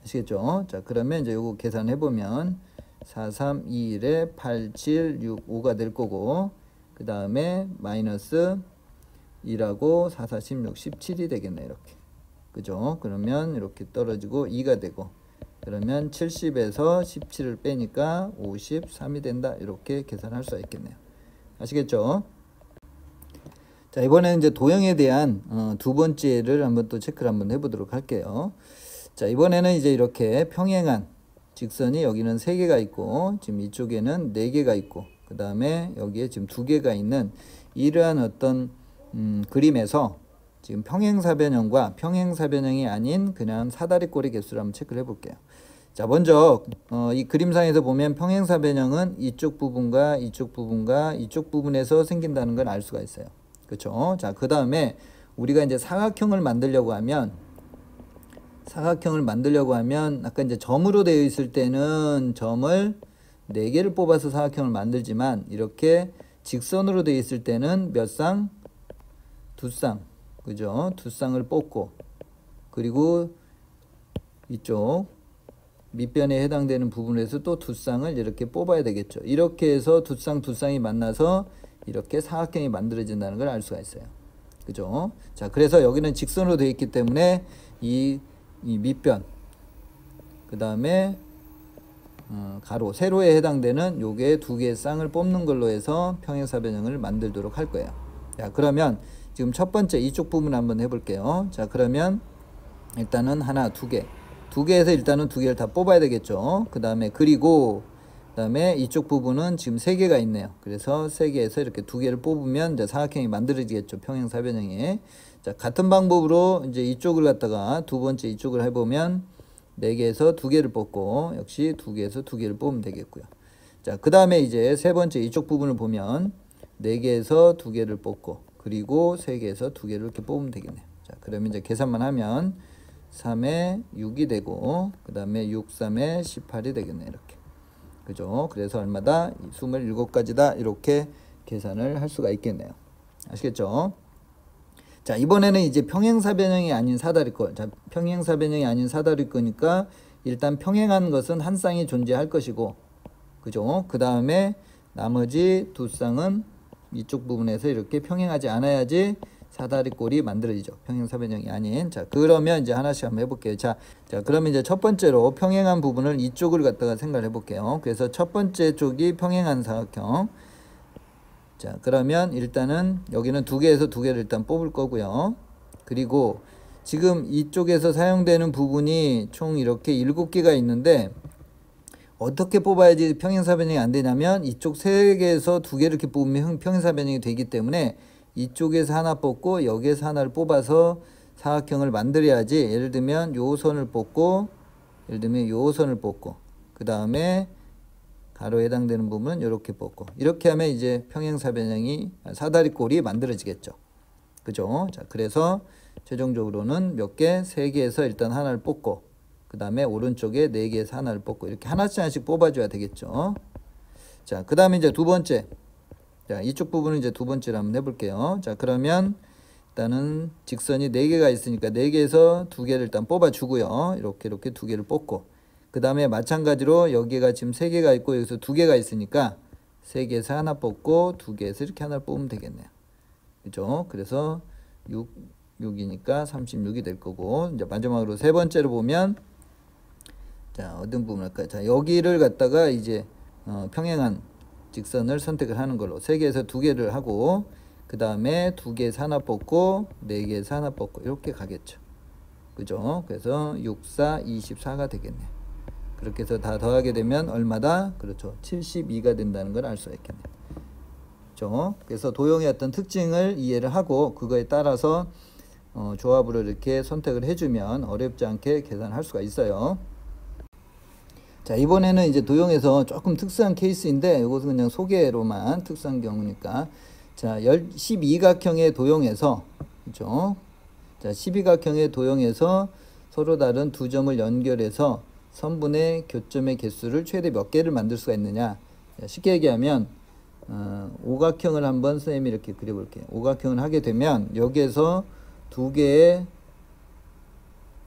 아시겠죠? 자, 그러면 이제 요거 계산해 보면 4, 3, 2, 1에 8, 7, 6, 5가 될 거고, 그 다음에 마이너스 2라고 4, 4, 16, 17이 되겠네. 이렇게. 그죠? 그러면 이렇게 떨어지고 2가 되고, 그러면 70에서 17을 빼니까 53이 된다. 이렇게 계산할 수 있겠네요. 아시겠죠? 자, 이번에는 이제 도형에 대한 두 번째를 한번 또 체크를 한번 해보도록 할게요. 자, 이번에는 이제 이렇게 평행한 직선이 여기는 3개가 있고, 지금 이쪽에는 4개가 있고, 그 다음에 여기에 지금 2개가 있는 이러한 어떤 그림에서 지금 평행사변형과 평행사변형이 아닌 그냥 사다리꼴의 개수를 한번 체크를 해볼게요. 자, 먼저 이 그림상에서 보면 평행사변형은 이쪽 부분과 이쪽 부분과 이쪽 부분에서 생긴다는 걸 알 수가 있어요. 그렇죠? 자, 그 다음에 우리가 이제 사각형을 만들려고 하면 아까 이제 점으로 되어 있을 때는 점을 4개를 뽑아서 사각형을 만들지만, 이렇게 직선으로 되어 있을 때는 몇 쌍? 2쌍. 그죠? 2쌍을 뽑고, 그리고 이쪽 밑변에 해당되는 부분에서 또 2쌍을 이렇게 뽑아야 되겠죠. 이렇게 해서 2쌍이 만나서 이렇게 사각형이 만들어진다는 걸 알 수가 있어요. 그죠? 자, 그래서 여기는 직선으로 되어 있기 때문에 이 밑변, 그 다음에 가로, 세로에 해당되는 요게 2개의 쌍을 뽑는 걸로 해서 평행사변형을 만들도록 할 거예요. 자, 그러면 지금 첫 번째 이쪽 부분 한번 해볼게요. 자, 그러면 일단은 하나, 2개. 2개에서 일단은 2개를 다 뽑아야 되겠죠. 그 다음에 그리고 그 다음에 이쪽 부분은 지금 3개가 있네요. 그래서 3개에서 이렇게 2개를 뽑으면 이제 사각형이 만들어지겠죠. 평행사변형이. 자, 같은 방법으로 이제 이쪽을 갖다가 두 번째 이쪽을 해보면 4개에서 2개를 뽑고, 역시 2개에서 2개를 뽑으면 되겠고요. 자, 그 다음에 이제 세 번째 이쪽 부분을 보면 4개에서 2개를 뽑고, 그리고 3개에서 2개를 이렇게 뽑으면 되겠네요. 자, 그러면 이제 계산만 하면 3에 6이 되고, 그 다음에 6, 3에 18이 되겠네요. 이렇게. 그죠? 그래서 얼마다? 27가지다. 이렇게 계산을 할 수가 있겠네요. 아시겠죠? 자, 이번에는 이제 평행사변형이 아닌 사다리꼴. 자, 평행사변형이 아닌 사다리꼴이니까 일단 평행한 것은 한 쌍이 존재할 것이고, 그죠? 그 다음에 나머지 2쌍은 이쪽 부분에서 이렇게 평행하지 않아야지 사다리꼴이 만들어지죠. 평행사변형이 아닌. 자, 그러면 이제 하나씩 한번 해볼게요. 자, 그러면 이제 첫 번째로 평행한 부분을 이쪽을 갖다가 생각을 해볼게요. 그래서 첫 번째 쪽이 평행한 사각형. 자, 그러면 일단은 여기는 2개에서 2개를 일단 뽑을 거고요. 그리고 지금 이쪽에서 사용되는 부분이 총 이렇게 7개가 있는데, 어떻게 뽑아야지 평행사변형이 안 되냐면, 이쪽 3개에서 2개를 이렇게 뽑으면 평행사변형이 되기 때문에 이쪽에서 하나 뽑고 여기에서 하나를 뽑아서 사각형을 만들어야지. 예를 들면 요 선을 뽑고, 그 다음에 가로에 해당되는 부분은 이렇게 뽑고, 이렇게 하면 이제 평행사변형이 사다리꼴이 만들어지겠죠. 그죠? 자, 그래서 최종적으로는 몇 개? 3개에서 일단 하나를 뽑고, 그 다음에 오른쪽에 4개에서 하나를 뽑고, 이렇게 하나씩 뽑아줘야 되겠죠. 자, 그 다음에 이제 두 번째. 자, 이쪽 부분은 이제 두 번째로 한번 해볼게요. 자, 그러면 일단은 직선이 4개가 있으니까 4개에서 2개를 일단 뽑아주고요. 이렇게 2개를 뽑고, 그 다음에 마찬가지로 여기가 지금 3개가 있고 여기서 2개가 있으니까 3개에서 하나 뽑고 2개에서 이렇게 하나를 뽑으면 되겠네요. 그죠? 그래서 6이니까 36이 될 거고, 이제 마지막으로 세 번째로 보면, 자, 어떤 부분 할까요? 자, 여기를 갖다가 이제 평행한 직선을 선택을 하는 걸로 3개에서 2개를 하고, 그 다음에 2개에서 하나 뽑고 4개에서 하나 뽑고 이렇게 가겠죠. 그죠? 그래서 6, 4, 24가 되겠네요. 그렇게 해서 다 더하게 되면 얼마다? 그렇죠. 72가 된다는 걸 알 수가 있겠네요. 그렇죠? 그래서 도형의 어떤 특징을 이해를 하고 그거에 따라서 조합으로 이렇게 선택을 해주면 어렵지 않게 계산할 수가 있어요. 자, 이번에는 이제 도형에서 조금 특수한 케이스인데 이것은 그냥 소개로만 특수한 경우니까, 자, 12각형의 도형에서, 그죠? 자, 12각형의 도형에서 서로 다른 두 점을 연결해서 선분의 교점의 개수를 최대 몇 개를 만들 수가 있느냐. 자, 쉽게 얘기하면 오각형을 한번 선생님이 이렇게 그려볼게요. 오각형을 하게 되면 여기에서 2개의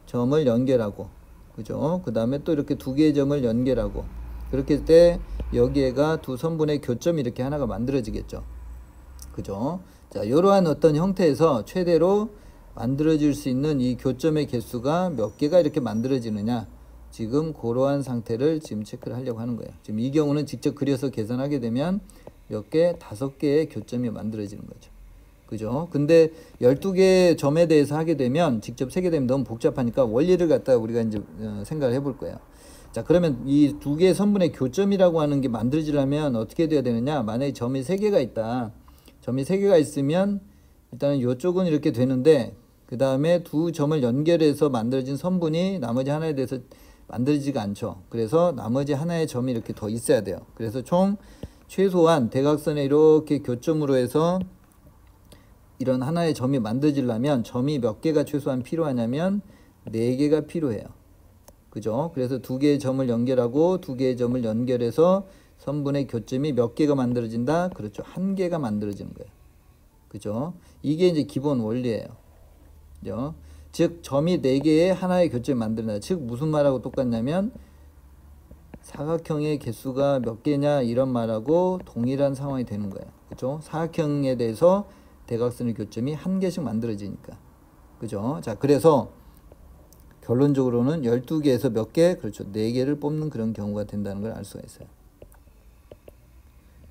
점을 연결하고, 그죠? 그 다음에 또 이렇게 2개의 점을 연결하고, 그렇게 할 때 여기에가 두 선분의 교점이 이렇게 하나가 만들어지겠죠. 그죠? 자, 이러한 어떤 형태에서 최대로 만들어질 수 있는 이 교점의 개수가 몇 개가 이렇게 만들어지느냐, 지금 그러한 상태를 지금 체크를 하려고 하는 거예요. 지금 이 경우는 직접 그려서 계산하게 되면 몇 개? 5개의 교점이 만들어지는 거죠. 그죠? 근데 12개의 점에 대해서 하게 되면 직접 세게 되면 너무 복잡하니까 원리를 갖다가 우리가 이제 생각을 해볼 거예요. 자, 그러면 이 2개의 선분의 교점이라고 하는 게 만들어지려면 어떻게 돼야 되느냐? 만약에 점이 3개가 있다. 점이 3개가 있으면 일단은 이쪽은 이렇게 되는데, 그 다음에 두 점을 연결해서 만들어진 선분이 나머지 하나에 대해서 만들어지지가 않죠. 그래서 나머지 하나의 점이 이렇게 더 있어야 돼요. 그래서 총 최소한 대각선에 이렇게 교점으로 해서 이런 하나의 점이 만들어지려면 점이 몇 개가 최소한 필요하냐면 4개가 필요해요. 그죠? 그래서 2개의 점을 연결하고 2개의 점을 연결해서 선분의 교점이 몇 개가 만들어진다? 그렇죠. 1개가 만들어지는 거예요. 그죠? 이게 이제 기본 원리예요. 그죠? 즉 점이 4개의 하나의 교점을 만든다. 즉 무슨 말하고 똑같냐면 사각형의 개수가 몇 개냐 이런 말하고 동일한 상황이 되는 거예요. 그죠? 사각형에 대해서 대각선의 교점이 1개씩 만들어지니까. 그죠? 자, 그래서 결론적으로는 12개에서 몇 개? 그렇죠. 4개를 뽑는 그런 경우가 된다는 걸 알 수가 있어요.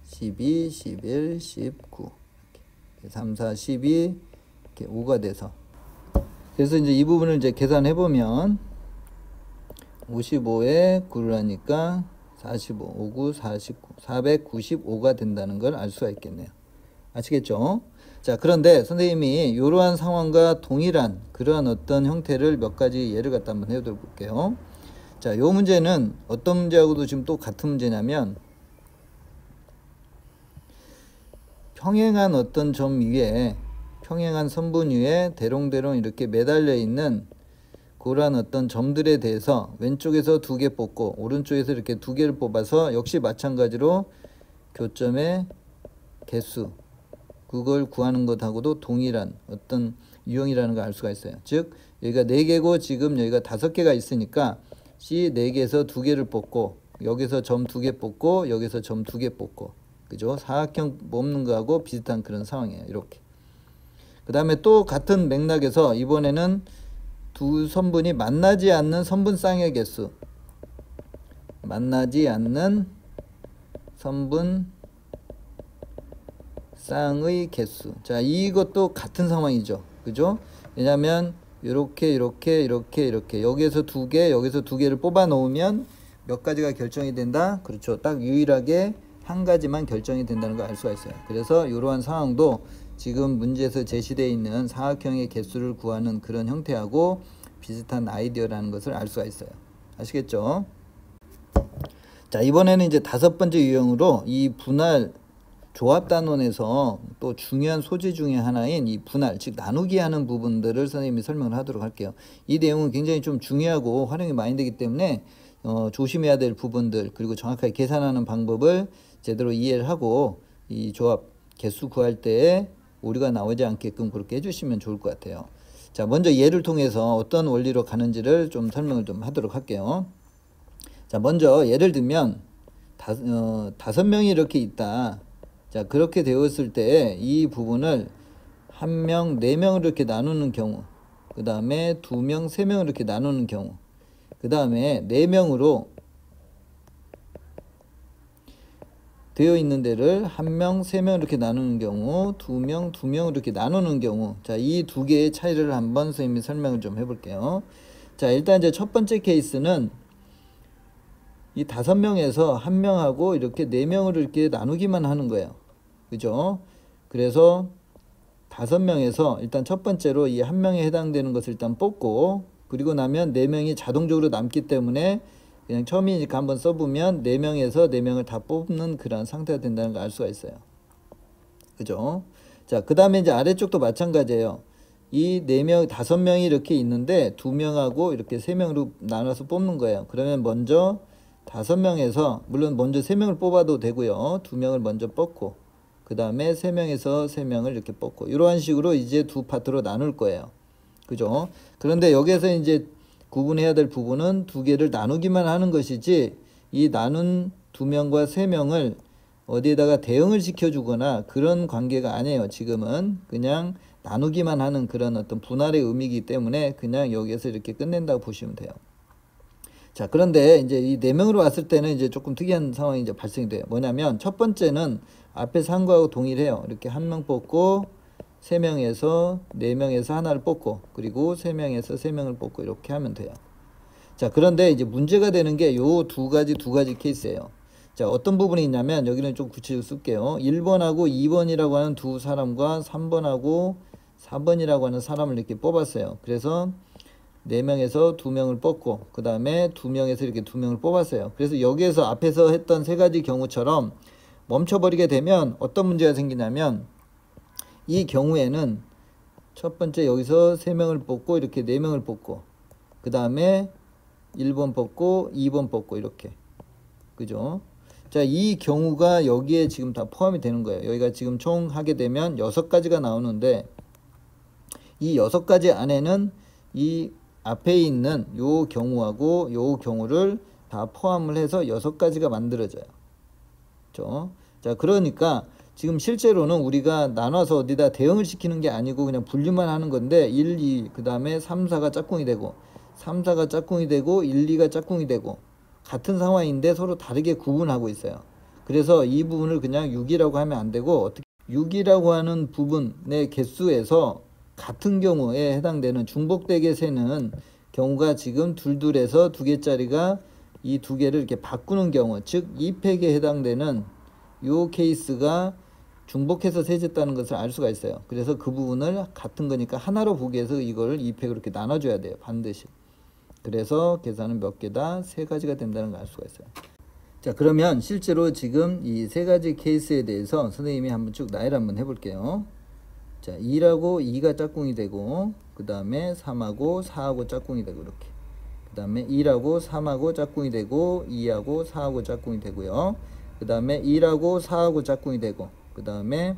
12, 11, 19. 3, 4, 12, 이렇게 5가 돼서. 그래서 이제 이 부분을 이제 계산해 보면 55에 9를 하니까 45, 59, 49, 495가 된다는 걸 알 수가 있겠네요. 아시겠죠? 자, 그런데 선생님이 이러한 상황과 동일한 그러한 어떤 형태를 몇 가지 예를 갖다 한번 해볼게요. 자, 이 문제는 어떤 문제하고도 지금 또 같은 문제냐면, 평행한 어떤 점 위에, 평행한 선분 위에 대롱대롱 이렇게 매달려 있는 그러한 어떤 점들에 대해서 왼쪽에서 2개 뽑고 오른쪽에서 이렇게 2개를 뽑아서 역시 마찬가지로 교점의 개수, 그걸 구하는 것하고도 동일한 어떤 유형이라는 걸 알 수가 있어요. 즉 여기가 4개고 지금 여기가 5개가 있으니까 C 4개에서 2개를 뽑고 여기서 점 2개 뽑고 여기서 점 2개 뽑고, 그죠? 사각형 뽑는 거하고 비슷한 그런 상황이에요. 이렇게. 그 다음에 또 같은 맥락에서 이번에는 두 선분이 만나지 않는 선분 쌍의 개수, 만나지 않는 선분 쌍의 개수. 자, 이것도 같은 상황이죠. 그죠? 왜냐면 이렇게 여기에서 2개, 여기서 2개를 뽑아 놓으면 몇 가지가 결정이 된다? 그렇죠. 딱 유일하게 한 가지만 결정이 된다는 걸 알 수가 있어요. 그래서 이러한 상황도 지금 문제에서 제시되어 있는 사각형의 개수를 구하는 그런 형태하고 비슷한 아이디어라는 것을 알 수가 있어요. 아시겠죠? 자, 이번에는 이제 5번째 유형으로 이 분할 조합단원에서 또 중요한 소재 중에 하나인 이 분할, 즉 나누기 하는 부분들을 선생님이 설명을 하도록 할게요. 이 내용은 굉장히 좀 중요하고 활용이 많이 되기 때문에 조심해야 될 부분들, 그리고 정확하게 계산하는 방법을 제대로 이해를 하고 이 조합 개수 구할 때 오류가 나오지 않게끔 그렇게 해주시면 좋을 것 같아요. 자, 먼저 예를 통해서 어떤 원리로 가는지를 좀 설명을 좀 하도록 할게요. 자, 먼저 예를 들면 5명이 이렇게 있다. 자, 그렇게 되었을 때 이 부분을 1명, 4명으로 이렇게 나누는 경우, 그 다음에 2명, 3명으로 이렇게 나누는 경우, 그 다음에 4명으로 되어 있는 데를 1명, 3명 이렇게 나누는 경우, 2명, 2명으로 이렇게 나누는 경우, 자, 이 두 개의 차이를 한번 선생님이 설명을 좀 해볼게요. 자, 일단 이제 첫 번째 케이스는 이 5명에서 1명하고 이렇게 4명으로 이렇게 나누기만 하는 거예요. 그죠? 그래서 5명에서 일단 첫 번째로 이 1명에 해당되는 것을 일단 뽑고, 그리고 나면 4명이 자동적으로 남기 때문에 그냥 처음이니까 한번 써보면 4명에서 4명을 다 뽑는 그런 상태가 된다는 걸 알 수가 있어요. 그죠? 자, 그 다음에 이제 아래쪽도 마찬가지예요. 이 4명, 5명이 이렇게 있는데 2명하고 이렇게 3명으로 나눠서 뽑는 거예요. 그러면 먼저 5명에서, 물론 먼저 3명을 뽑아도 되고요. 2명을 먼저 뽑고, 그 다음에 3명에서 3명을 이렇게 뽑고, 이러한 식으로 이제 두 파트로 나눌 거예요. 그죠? 그런데 여기에서 이제 구분해야 될 부분은 두 개를 나누기만 하는 것이지, 이 나눈 2명과 3명을 어디에다가 대응을 시켜주거나 그런 관계가 아니에요. 지금은 그냥 나누기만 하는 그런 어떤 분할의 의미이기 때문에 그냥 여기에서 이렇게 끝낸다고 보시면 돼요. 자, 그런데 이제 이 4명으로 왔을 때는 이제 조금 특이한 상황이 이제 발생이 돼요. 뭐냐면 첫 번째는 앞에서 한 거하고 동일해요. 이렇게 1명 뽑고 3명에서 4명에서 하나를 뽑고, 그리고 3명에서 3명을 뽑고 이렇게 하면 돼요. 자, 그런데 이제 문제가 되는 게 요 두 가지 케이스예요. 자, 어떤 부분이 있냐면 여기는 좀 구체적으로 쓸게요. 1번하고 2번이라고 하는 두 사람과 3번하고 4번이라고 하는 사람을 이렇게 뽑았어요. 그래서 4명에서 2명을 뽑고, 그 다음에 2명에서 이렇게 2명을 뽑았어요. 그래서 여기에서 앞에서 했던 세 가지 경우처럼 멈춰버리게 되면 어떤 문제가 생기냐면, 이 경우에는 첫 번째 여기서 3명을 뽑고 이렇게 4명을 뽑고, 그 다음에 1번 뽑고 2번 뽑고 이렇게. 그죠? 자, 이 경우가 여기에 지금 다 포함이 되는 거예요. 여기가 지금 총 하게 되면 6가지가 나오는데, 이 6가지 안에는 이 앞에 있는 요 경우하고 요 경우를 다 포함을 해서 6가지가 만들어져요. 그렇죠? 자, 그러니까 지금 실제로는 우리가 나눠서 어디다 대응을 시키는 게 아니고 그냥 분류만 하는 건데, 1, 2, 그 다음에 3, 4가 짝꿍이 되고, 3, 4가 짝꿍이 되고, 1, 2가 짝꿍이 되고, 같은 상황인데 서로 다르게 구분하고 있어요. 그래서 이 부분을 그냥 6이라고 하면 안 되고, 어떻게 6이라고 하는 부분의 개수에서 같은 경우에 해당되는 중복되게 세는 경우가 지금 둘둘에서 2개짜리가 이 2개를 이렇게 바꾸는 경우, 즉 2팩에 해당되는 요 케이스가 중복해서 세졌다는 것을 알 수가 있어요. 그래서 그 부분을 같은 거니까 하나로 보기 위해서 이걸 2팩으로 이렇게 나눠줘야 돼요. 반드시. 그래서 계산은 몇 개다? 3가지가 된다는 걸 알 수가 있어요. 자, 그러면 실제로 지금 이 3가지 케이스에 대해서 선생님이 한번 쭉 나열을 한번 해볼게요. 자, 2라고 2가 짝꿍이 되고, 그 다음에 3하고 4하고 짝꿍이 되고, 이렇게. 그 다음에 1하고 3하고 짝꿍이 되고, 2하고 4하고 짝꿍이 되고요. 그 다음에 1하고 4하고 짝꿍이 되고, 그 다음에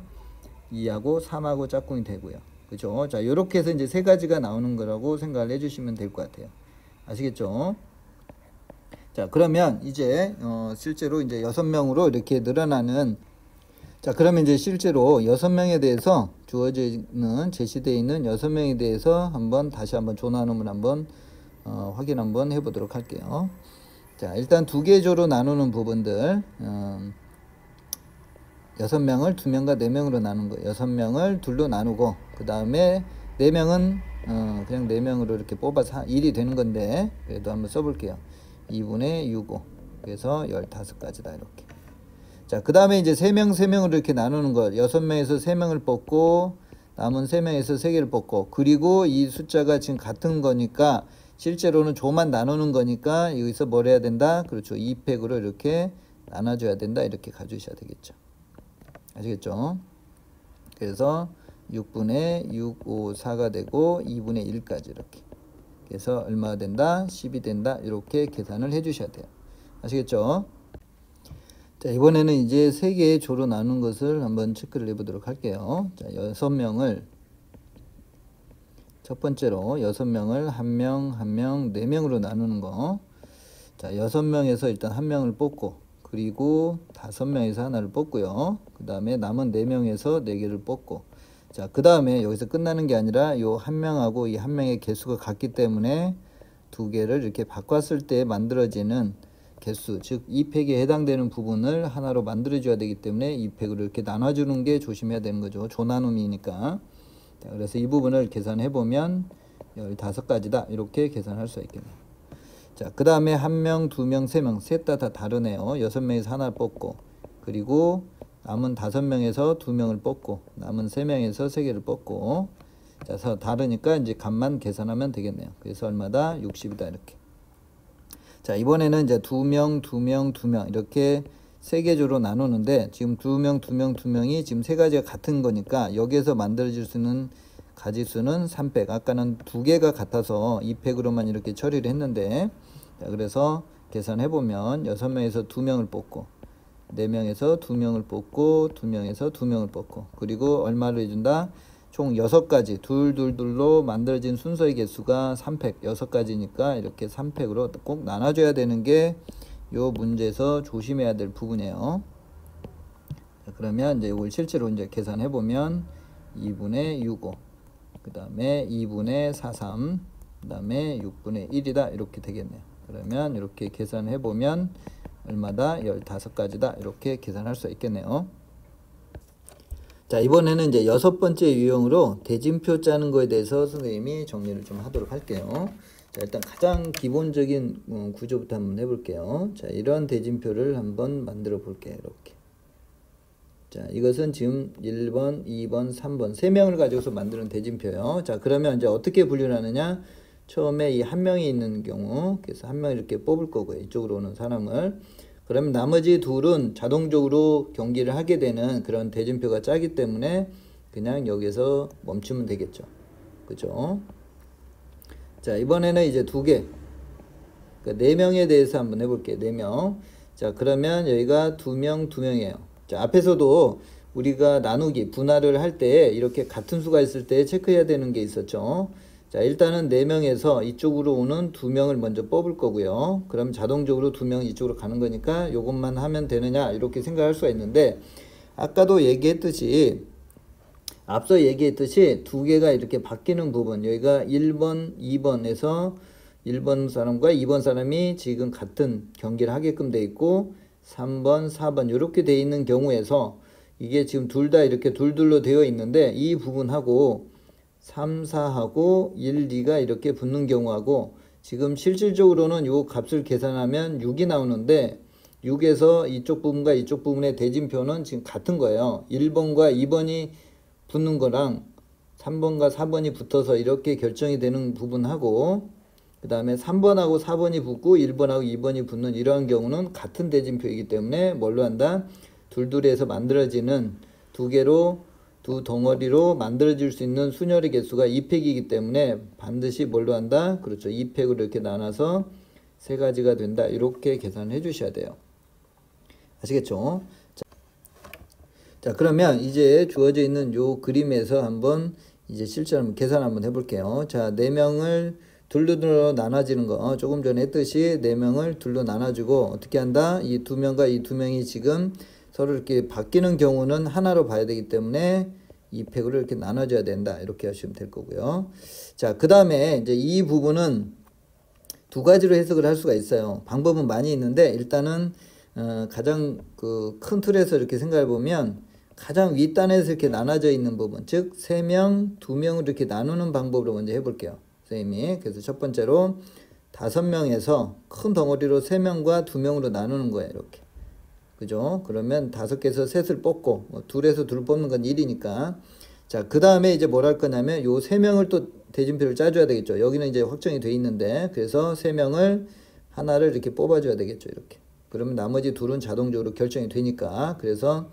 2하고 3하고 짝꿍이 되고요. 그죠? 자, 요렇게 해서 이제 3가지가 나오는 거라고 생각을 해주시면 될 것 같아요. 아시겠죠? 자, 그러면 이제 실제로 이제 6명으로 이렇게 늘어나는, 자, 그러면 이제 실제로 6명에 대해서 주어지는 제시되어 있는 6명에 대해서 다시 한번 조 나눔을 한번 확인 한번 해보도록 할게요. 자, 일단 2개 조로 나누는 부분들, 6명을 2명과 4명으로 나눈 거예요. 6명을 둘로 나누고, 그 다음에 4명은 그냥 4명으로 이렇게 뽑아서 1이 되는 건데, 그래도 한번 써볼게요. 2분의 6호. 그래서 15가지다, 이렇게. 자, 그 다음에 이제 3명으로 이렇게 나누는 것. 6명에서 3명을 뽑고, 남은 3명에서 3개를 뽑고, 그리고 이 숫자가 지금 같은 거니까, 실제로는 조만 나누는 거니까, 여기서 뭘 해야 된다? 그렇죠. 2팩으로 이렇게 나눠줘야 된다. 이렇게 가주셔야 되겠죠. 아시겠죠? 그래서 6분의 6, 5, 4가 되고 2분의 1까지 이렇게. 그래서 얼마가 된다? 10이 된다. 이렇게 계산을 해 주셔야 돼요. 아시겠죠? 자, 이번에는 이제 3개의 조로 나눈 것을 한번 체크를 해보도록 할게요. 자, 6명을 첫 번째로 6명을 1명, 1명, 4명으로 나누는 거. 자, 6명에서 일단 1명을 뽑고, 그리고 5명에서 하나를 뽑고요. 그 다음에 남은 4명에서 4개를 뽑고. 자, 그 다음에 여기서 끝나는 게 아니라 요 1명하고 이 1명의 개수가 같기 때문에 2개를 이렇게 바꿨을 때 만들어지는 개수, 즉 2팩에 해당되는 부분을 하나로 만들어줘야 되기 때문에 2팩으로 이렇게 나눠주는 게 조심해야 되는 거죠. 조나눔이니까. 자, 그래서 이 부분을 계산해보면 15가지다. 이렇게 계산할 수 있겠네요. 자, 그 다음에 1명, 2명, 3명, 셋 다 다르네요. 6명에서 하나 뽑고, 그리고 남은 5명에서 2명을 뽑고, 남은 3명에서 3개를 뽑고, 자, 그래서 다르니까 이제 값만 계산하면 되겠네요. 그래서 얼마다? 60이다. 이렇게. 자, 이번에는 이제 2명, 2명, 2명 이렇게 3개 조로 나누는데 지금 2명, 2명, 2명이 지금 3가지가 같은 거니까 여기에서 만들어질 수 있는 가지수는 3팩. 아까는 2개가 같아서 2팩으로만 이렇게 처리를 했는데, 자, 그래서 계산해보면 6명에서 2명을 뽑고, 4명에서 2명을 뽑고, 2명에서 2명을 뽑고, 그리고 얼마를 해준다? 총 6가지 둘둘둘로 만들어진 순서의 개수가 3팩 6가지니까 이렇게 3팩으로 꼭 나눠줘야 되는 게 요 문제에서 조심해야 될 부분이에요. 자, 그러면 이제 이걸 실제로 이제 계산해 보면 2분의 65, 그 다음에 2분의 43, 그 다음에 6분의 1이다. 이렇게 되겠네요. 그러면 이렇게 계산해 보면 얼마다? 15가지다. 이렇게 계산할 수 있겠네요. 자, 이번에는 이제 6번째 유형으로 대진표 짜는 거에 대해서 선생님이 정리를 좀 하도록 할게요. 자, 일단 가장 기본적인 구조부터 한번 해볼게요. 자, 이런 대진표를 한번 만들어 볼게요. 이렇게. 자, 이것은 지금 1번, 2번, 3번 3명을 가지고서 만드는 대진표예요. 자, 그러면 이제 어떻게 분류를 하느냐? 처음에 이 1명이 있는 경우, 그래서 1명 이렇게 뽑을 거고요. 이쪽으로 오는 사람을. 그러면 나머지 둘은 자동적으로 경기를 하게 되는 그런 대진표가 짜기 때문에 그냥 여기서 멈추면 되겠죠. 그죠? 자, 이번에는 이제 2개. 그러니까 4명에 대해서 한번 해볼게요. 4명. 자, 그러면 여기가 2명, 2명이에요. 자, 앞에서도 우리가 나누기, 분할을 할 때 이렇게 같은 수가 있을 때 체크해야 되는 게 있었죠. 자, 일단은 4명에서 이쪽으로 오는 2명을 먼저 뽑을 거고요. 그럼 자동적으로 2명이 이쪽으로 가는 거니까 요것만 하면 되느냐 이렇게 생각할 수가 있는데, 아까도 얘기했듯이 앞서 얘기했듯이 2개가 이렇게 바뀌는 부분, 여기가 1번, 2번에서 1번 사람과 2번 사람이 지금 같은 경기를 하게끔 돼 있고 3번, 4번 이렇게 돼 있는 경우에서 이게 지금 둘 다 이렇게 둘둘로 되어 있는데 이 부분하고 3, 4하고 1, 2가 이렇게 붙는 경우하고 지금 실질적으로는 요 값을 계산하면 6이 나오는데 6에서 이쪽 부분과 이쪽 부분의 대진표는 지금 같은 거예요. 1번과 2번이 붙는 거랑 3번과 4번이 붙어서 이렇게 결정이 되는 부분하고 그 다음에 3번하고 4번이 붙고 1번하고 2번이 붙는 이러한 경우는 같은 대진표이기 때문에 뭘로 한다? 둘둘해서 만들어지는 2개로 두 덩어리로 만들어질 수 있는 순열의 개수가 2팩이기 때문에 반드시 뭘로 한다? 그렇죠. 2팩으로 이렇게 나눠서 3가지가 된다. 이렇게 계산해 주셔야 돼요. 아시겠죠? 자, 그러면 이제 주어져 있는 요 그림에서 한번 이제 실제로 한번 계산 한번 해볼게요. 자, 4명을 둘로 나눠지는 거 조금 전에 했듯이 4명을 둘로 나눠주고 어떻게 한다? 이 2명과 이 2명이 지금 서로 이렇게 바뀌는 경우는 하나로 봐야 되기 때문에 2팩으로 이렇게 나눠줘야 된다. 이렇게 하시면 될 거고요. 자, 그 다음에 이제 이 부분은 2가지로 해석을 할 수가 있어요. 방법은 많이 있는데 일단은 가장 그 큰 틀에서 이렇게 생각해 보면 가장 윗단에서 이렇게 나눠져 있는 부분, 즉 3명, 2명으로 이렇게 나누는 방법으로 먼저 해볼게요. 선생님이. 그래서 첫 번째로 5명에서 큰 덩어리로 3명과 2명으로 나누는 거예요. 이렇게. 그죠? 그러면 5개에서 셋을 뽑고, 둘에서 둘 뽑는 건 1이니까. 자, 그 다음에 이제 뭘 할 거냐면, 요 3명을 또 대진표를 짜줘야 되겠죠. 여기는 이제 확정이 돼 있는데, 그래서 3명을 하나를 이렇게 뽑아줘야 되겠죠. 이렇게. 그러면 나머지 둘은 자동적으로 결정이 되니까. 그래서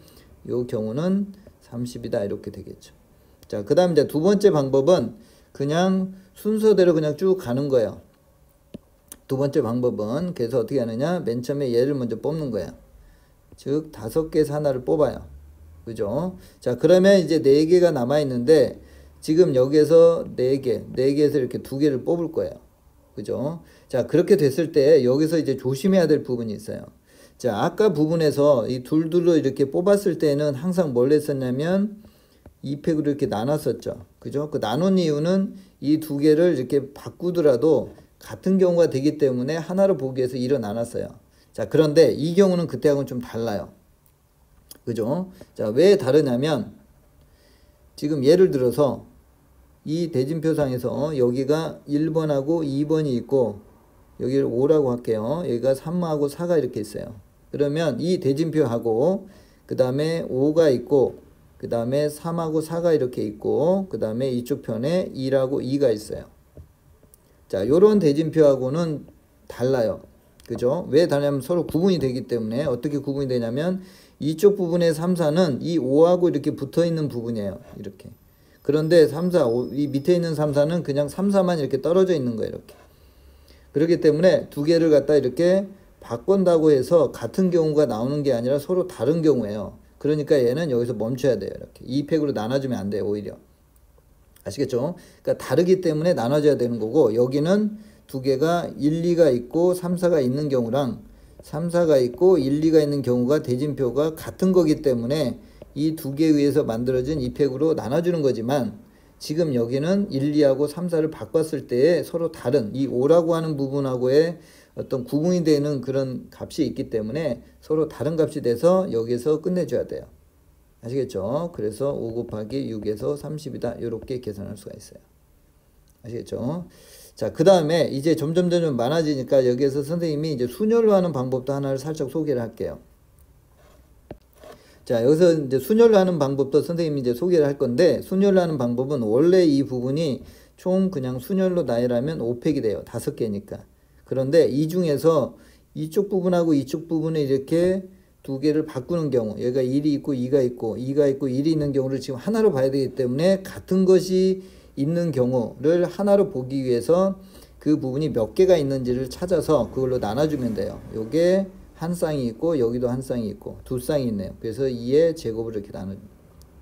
요 경우는 30이다 이렇게 되겠죠. 자, 그 다음 이제 두 번째 방법은 그냥 순서대로 그냥 쭉 가는 거예요. 두 번째 방법은 그래서 어떻게 하느냐, 맨 처음에 얘를 먼저 뽑는 거야. 즉 5개에서 하나를 뽑아요. 그죠? 자, 그러면 이제 4개가 남아 있는데 지금 여기에서 4개에서 이렇게 2개를 뽑을 거예요. 그죠? 자, 그렇게 됐을 때 여기서 이제 조심해야 될 부분이 있어요. 자, 아까 부분에서 이 둘둘로 이렇게 뽑았을 때는 항상 뭘 했었냐면 2팩으로 이렇게 나눴었죠. 그죠? 그 나눈 이유는 이 2개를 이렇게 바꾸더라도 같은 경우가 되기 때문에 하나로 보기 위해서 2로 나눴어요. 자, 그런데 이 경우는 그때하고는 좀 달라요. 그죠? 자, 왜 다르냐면 지금 예를 들어서 이 대진표상에서 여기가 1번하고 2번이 있고 여기를 5라고 할게요. 여기가 3하고 4가 이렇게 있어요. 그러면 이 대진표하고 그 다음에 5가 있고 그 다음에 3하고 4가 이렇게 있고 그 다음에 이쪽 편에 1하고 2가 있어요. 자, 요런 대진표하고는 달라요. 그죠? 왜 다르냐면 서로 구분이 되기 때문에. 어떻게 구분이 되냐면 이쪽 부분의 3, 4는 이 5하고 이렇게 붙어 있는 부분이에요. 이렇게. 그런데 3, 4, 이 밑에 있는 3, 4는 그냥 3, 4만 이렇게 떨어져 있는 거예요. 이렇게. 그렇기 때문에 두 개를 갖다 이렇게 바꾼다고 해서 같은 경우가 나오는 게 아니라 서로 다른 경우예요. 그러니까 얘는 여기서 멈춰야 돼요. 이렇게. 2팩으로 나눠주면 안 돼요. 오히려. 아시겠죠? 그러니까 다르기 때문에 나눠져야 되는 거고, 여기는 두 개가 1, 2가 있고 3, 4가 있는 경우랑 3, 4가 있고 1, 2가 있는 경우가 대진표가 같은 거기 때문에 이 두 개에 의해서 만들어진 2팩으로 나눠주는 거지만, 지금 여기는 1, 2하고 3, 4를 바꿨을 때에 서로 다른 이 5라고 하는 부분하고의 어떤 구분이 되는 그런 값이 있기 때문에 서로 다른 값이 돼서 여기에서 끝내줘야 돼요. 아시겠죠? 그래서 5 곱하기 6에서 30이다. 이렇게 계산할 수가 있어요. 아시겠죠? 자, 그 다음에 이제 점점 많아지니까 여기에서 선생님이 이제 순열로 하는 방법도 하나를 살짝 소개를 할게요. 자, 여기서 이제 순열로 하는 방법도 선생님이 이제 소개를 할 건데, 순열로 하는 방법은 원래 이 부분이 총 그냥 순열로 나열하면 5팩이 돼요. 5개니까. 그런데 이 중에서 이쪽 부분하고 이쪽 부분에 이렇게 두 개를 바꾸는 경우, 여기가 1이 있고 2가 있고 2가 있고 1이 있는 경우를 지금 하나로 봐야 되기 때문에 같은 것이 있는 경우를 하나로 보기 위해서 그 부분이 몇 개가 있는지를 찾아서 그걸로 나눠주면 돼요. 요게 한 쌍이 있고 여기도 한 쌍이 있고 두 쌍이 있네요. 그래서 2의 제곱을 이렇게 나눠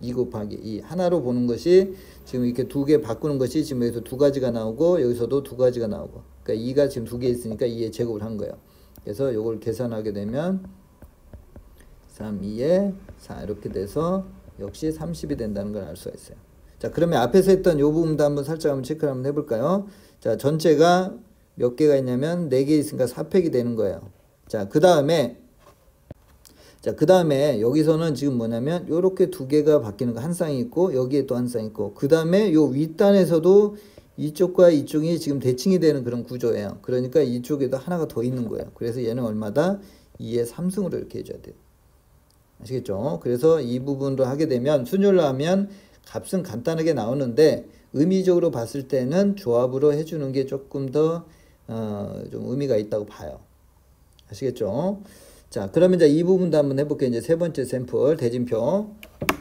2 곱하기 2 하나로 보는 것이 지금 이렇게 두 개 바꾸는 것이 지금 여기서 두 가지가 나오고 여기서도 두 가지가 나오고, 그러니까 2가 지금 두 개 있으니까 2의 제곱을 한 거예요. 그래서 요걸 계산하게 되면 3, 2에 4 이렇게 돼서 역시 30이 된다는 걸 알 수가 있어요. 자, 그러면 앞에서 했던 요 부분도 한번 살짝 한번 체크를 한번 해볼까요? 자, 전체가 몇 개가 있냐면 4개 있으니까 4팩이 되는 거예요. 자, 그 다음에 여기서는 지금 뭐냐면 요렇게 두 개가 바뀌는 거 한 쌍이 있고 여기에 또 한 쌍이 있고, 그 다음에 요 윗단에서도 이쪽과 이쪽이 지금 대칭이 되는 그런 구조예요. 그러니까 이쪽에도 하나가 더 있는 거예요. 그래서 얘는 얼마다? 2의 3승으로 이렇게 해줘야 돼요. 아시겠죠? 그래서 이 부분으로 하게 되면 순열로 하면 값은 간단하게 나오는데 의미적으로 봤을 때는 조합으로 해주는 게 조금 더 좀 의미가 있다고 봐요. 아시겠죠? 자, 그러면 이제 이 부분도 한번 해볼게요. 이제 세 번째 샘플 대진표.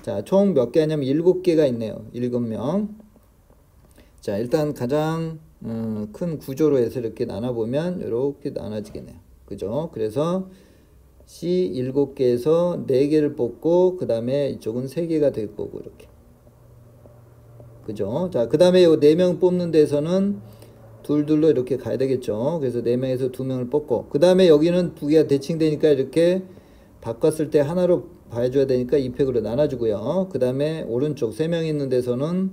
자, 총 몇 개 하냐면 7개가 있네요. 7명. 자, 일단 가장 큰 구조로 해서 이렇게 나눠보면 이렇게 나눠지겠네요. 그죠? 그래서 C 7개에서 4개를 뽑고 그 다음에 이쪽은 3개가 될 거고 이렇게. 그죠? 자, 그 다음에 요 4명 뽑는 데서는 둘둘로 이렇게 가야 되겠죠. 그래서 4명에서 2명을 뽑고 그 다음에 여기는 두 개가 대칭되니까 이렇게 바꿨을 때 하나로 봐줘야 되니까 2팩으로 나눠주고요. 그 다음에 오른쪽 3명 있는 데서는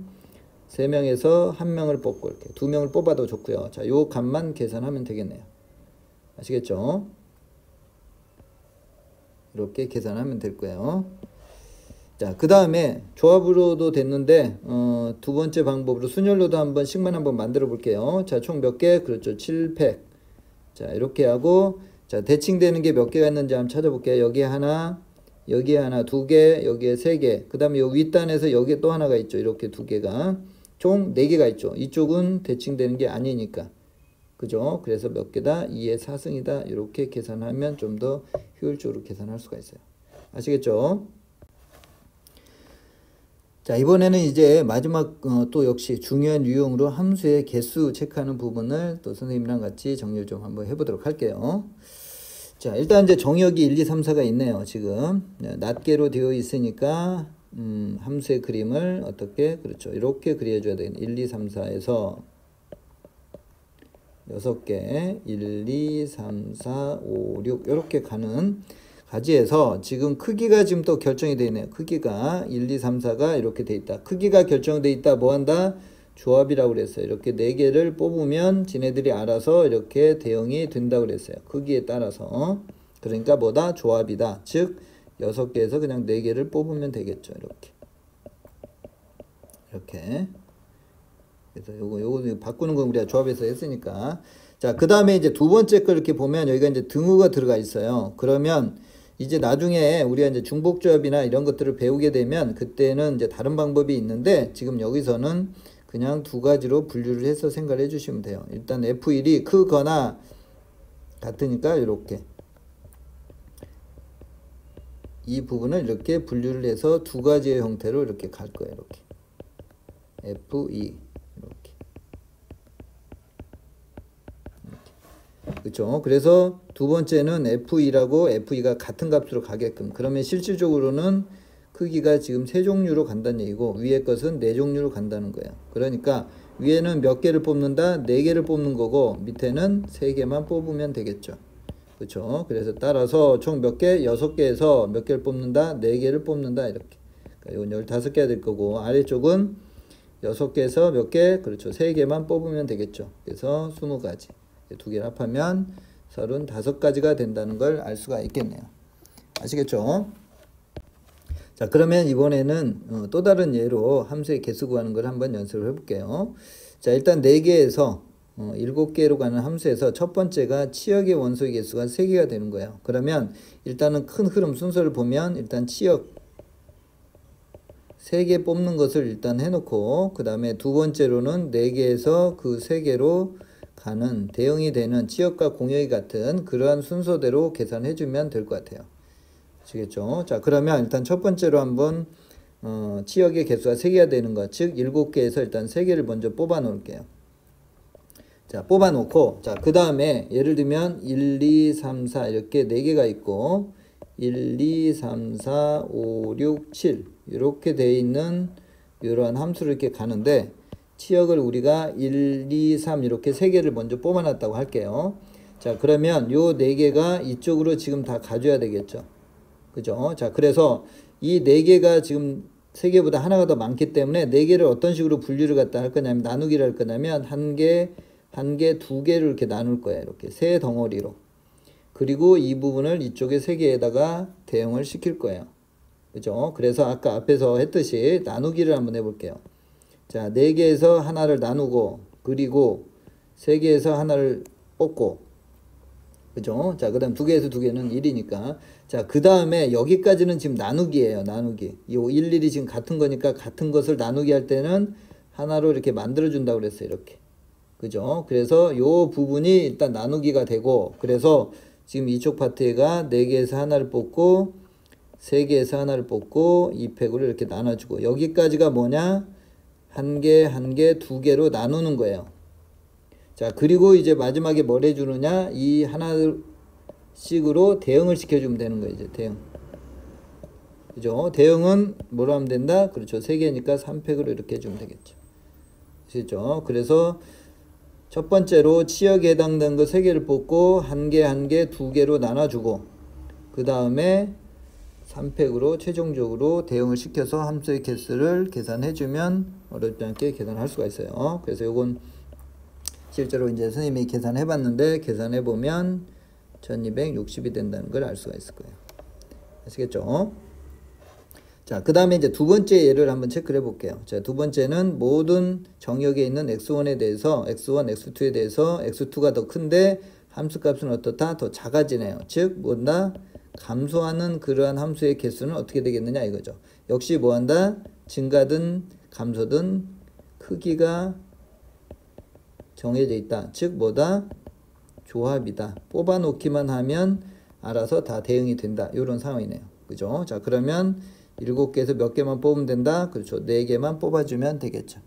3명에서 1명을 뽑고 이렇게 2명을 뽑아도 좋고요. 자, 요 값만 계산하면 되겠네요. 아시겠죠? 이렇게 계산하면 될 거예요. 자, 그 다음에 조합으로도 됐는데 두 번째 방법으로 순열로도 한번씩만 한번 만들어 볼게요. 자, 총 몇 개? 그렇죠. 7팩. 자, 이렇게 하고 자, 대칭되는 게 몇 개가 있는지 한번 찾아볼게요. 여기에 하나, 여기에 하나, 2개, 여기에 3개. 그 다음에 요 윗단에서 여기에 또 하나가 있죠. 이렇게 2개가. 총 4개가 있죠. 이쪽은 대칭되는 게 아니니까. 그죠? 그래서 몇 개다? 2의 4승이다. 이렇게 계산하면 좀 더 효율적으로 계산할 수가 있어요. 아시겠죠? 자, 이번에는 이제 마지막 또 역시 중요한 유형으로 함수의 개수 체크하는 부분을 또 선생님이랑 같이 정리를 좀 한번 해보도록 할게요. 자, 일단 이제 정역이 1, 2, 3, 4가 있네요. 지금 낱개로 되어 있으니까 함수의 그림을 어떻게, 그렇죠, 이렇게 그려줘야 되겠네. 1, 2, 3, 4에서 6개 1, 2, 3, 4, 5, 6 이렇게 가는 가지에서 지금 크기가 지금 또 결정이 되어 있네요. 크기가 1, 2, 3, 4가 이렇게 돼 있다. 크기가 결정되어 있다. 뭐 한다? 조합이라고 그랬어요. 이렇게 4개를 뽑으면 지네들이 알아서 이렇게 대응이 된다고 그랬어요. 크기에 따라서. 그러니까 뭐다? 조합이다. 즉 6개에서 그냥 4개를 뽑으면 되겠죠. 이렇게. 그래서 요거 바꾸는 건 우리가 조합에서 했으니까. 자, 그 다음에 이제 두 번째 거 이렇게 보면 여기가 이제 등호가 들어가 있어요. 그러면 이제 나중에 우리가 이제 중복조합이나 이런 것들을 배우게 되면 그때는 이제 다른 방법이 있는데 지금 여기서는 그냥 두 가지로 분류를 해서 생각을 해주시면 돼요. 일단 F1이 크거나 같으니까 이렇게 이 부분을 이렇게 분류를 해서 두 가지의 형태로 이렇게 갈 거예요. 이렇게 F2 그렇죠. 그래서 두 번째는 F2라고 F2가 같은 값으로 가게끔. 그러면 실질적으로는 크기가 지금 세 종류로 간다는 얘기고 위에 것은 네 종류로 간다는 거예요. 그러니까 위에는 몇 개를 뽑는다? 네 개를 뽑는 거고 밑에는 세 개만 뽑으면 되겠죠. 그렇죠. 그래서 따라서 총 몇 개? 6개에서 몇 개를 뽑는다? 4개를 뽑는다. 이렇게. 그러니까 이건 15개가 될 거고 아래쪽은 6개에서 몇 개? 그렇죠. 3개만 뽑으면 되겠죠. 그래서 20가지. 두 개를 합하면 35가지가 된다는 걸 알 수가 있겠네요. 아시겠죠? 자, 그러면 이번에는 또 다른 예로 함수의 개수 구하는 걸 한번 연습을 해볼게요. 자, 일단 4개에서 7개로 가는 함수에서 첫 번째가 치역의 원소의 개수가 3개가 되는 거예요. 그러면 일단은 큰 흐름 순서를 보면 일단 치역 3개 뽑는 것을 일단 해놓고 그 다음에 두 번째로는 4개에서 그 3개로 가는 대응이 되는 치역과 공역이 같은 그러한 순서대로 계산해주면 될 것 같아요. 아시겠죠? 자, 그러면 일단 첫 번째로 한번 치역의 개수가 3개가 되는 것, 즉 7개에서 일단 3개를 먼저 뽑아 놓을게요. 자, 뽑아 놓고 자, 그 다음에 예를 들면 1, 2, 3, 4 이렇게 4개가 있고 1, 2, 3, 4, 5, 6, 7 이렇게 돼 있는 이러한 함수를 이렇게 가는데 치역을 우리가 1, 2, 3 이렇게 3개를 먼저 뽑아놨다고 할게요. 자, 그러면 요 4개가 이쪽으로 지금 다 가줘야 되겠죠. 그죠? 자, 그래서 이 4개가 지금 3개보다 하나가 더 많기 때문에 4개를 어떤 식으로 분류를 갖다 할 거냐면 나누기를 할 거냐면 1개, 2개를 이렇게 나눌 거예요. 이렇게 세 덩어리로. 그리고 이 부분을 이쪽에 3개에다가 대응을 시킬 거예요. 그죠? 그래서 아까 앞에서 했듯이 나누기를 한번 해볼게요. 자, 4개에서 하나를 나누고 그리고 3개에서 하나를 뽑고 그죠? 자, 그 다음 2개에서 2개는 1이니까 자, 그 다음에 여기까지는 지금 나누기예요. 나누기. 이 1, 1이 지금 같은 거니까 같은 것을 나누기 할 때는 하나로 이렇게 만들어 준다고 그랬어요. 이렇게. 그죠? 그래서 요 부분이 일단 나누기가 되고 그래서 지금 이쪽 파트가 4개에서 하나를 뽑고 3개에서 하나를 뽑고 이 팩으로 이렇게 나눠주고 여기까지가 뭐냐? 1개, 2개로 나누는 거예요. 자, 그리고 이제 마지막에 뭘 해주느냐? 이 하나씩으로 대응을 시켜주면 되는 거예요. 이제 대응. 그죠? 대응은 뭐로 하면 된다? 그렇죠. 3개니까 3팩으로 이렇게 해주면 되겠죠. 아시죠? 그래서 첫 번째로 치역에 해당되는 거 3개를 뽑고 1개, 2개로 나눠주고 그 다음에 3팩으로 최종적으로 대응을 시켜서 함수의 개수를 계산해주면 어렵지 않게 계산할 수가 있어요. 그래서 이건 실제로 이제 선생님이 계산해봤는데 계산해보면 1260이 된다는 걸 알 수가 있을 거예요. 아시겠죠? 자, 그 다음에 이제 두 번째 예를 한번 체크를 해볼게요. 자, 두 번째는 모든 정역에 있는 x1에 대해서 x1, x2에 대해서 x2가 더 큰데 함수값은 어떻다? 더 작아지네요. 즉, 뭐다? 감소하는 그러한 함수의 개수는 어떻게 되겠느냐 이거죠. 역시 뭐한다? 증가든 감소든 크기가 정해져 있다. 즉 뭐다? 조합이다. 뽑아놓기만 하면 알아서 다 대응이 된다. 이런 상황이네요. 그죠? 자, 그러면 7개에서 몇 개만 뽑으면 된다? 그렇죠. 4개만 뽑아주면 되겠죠.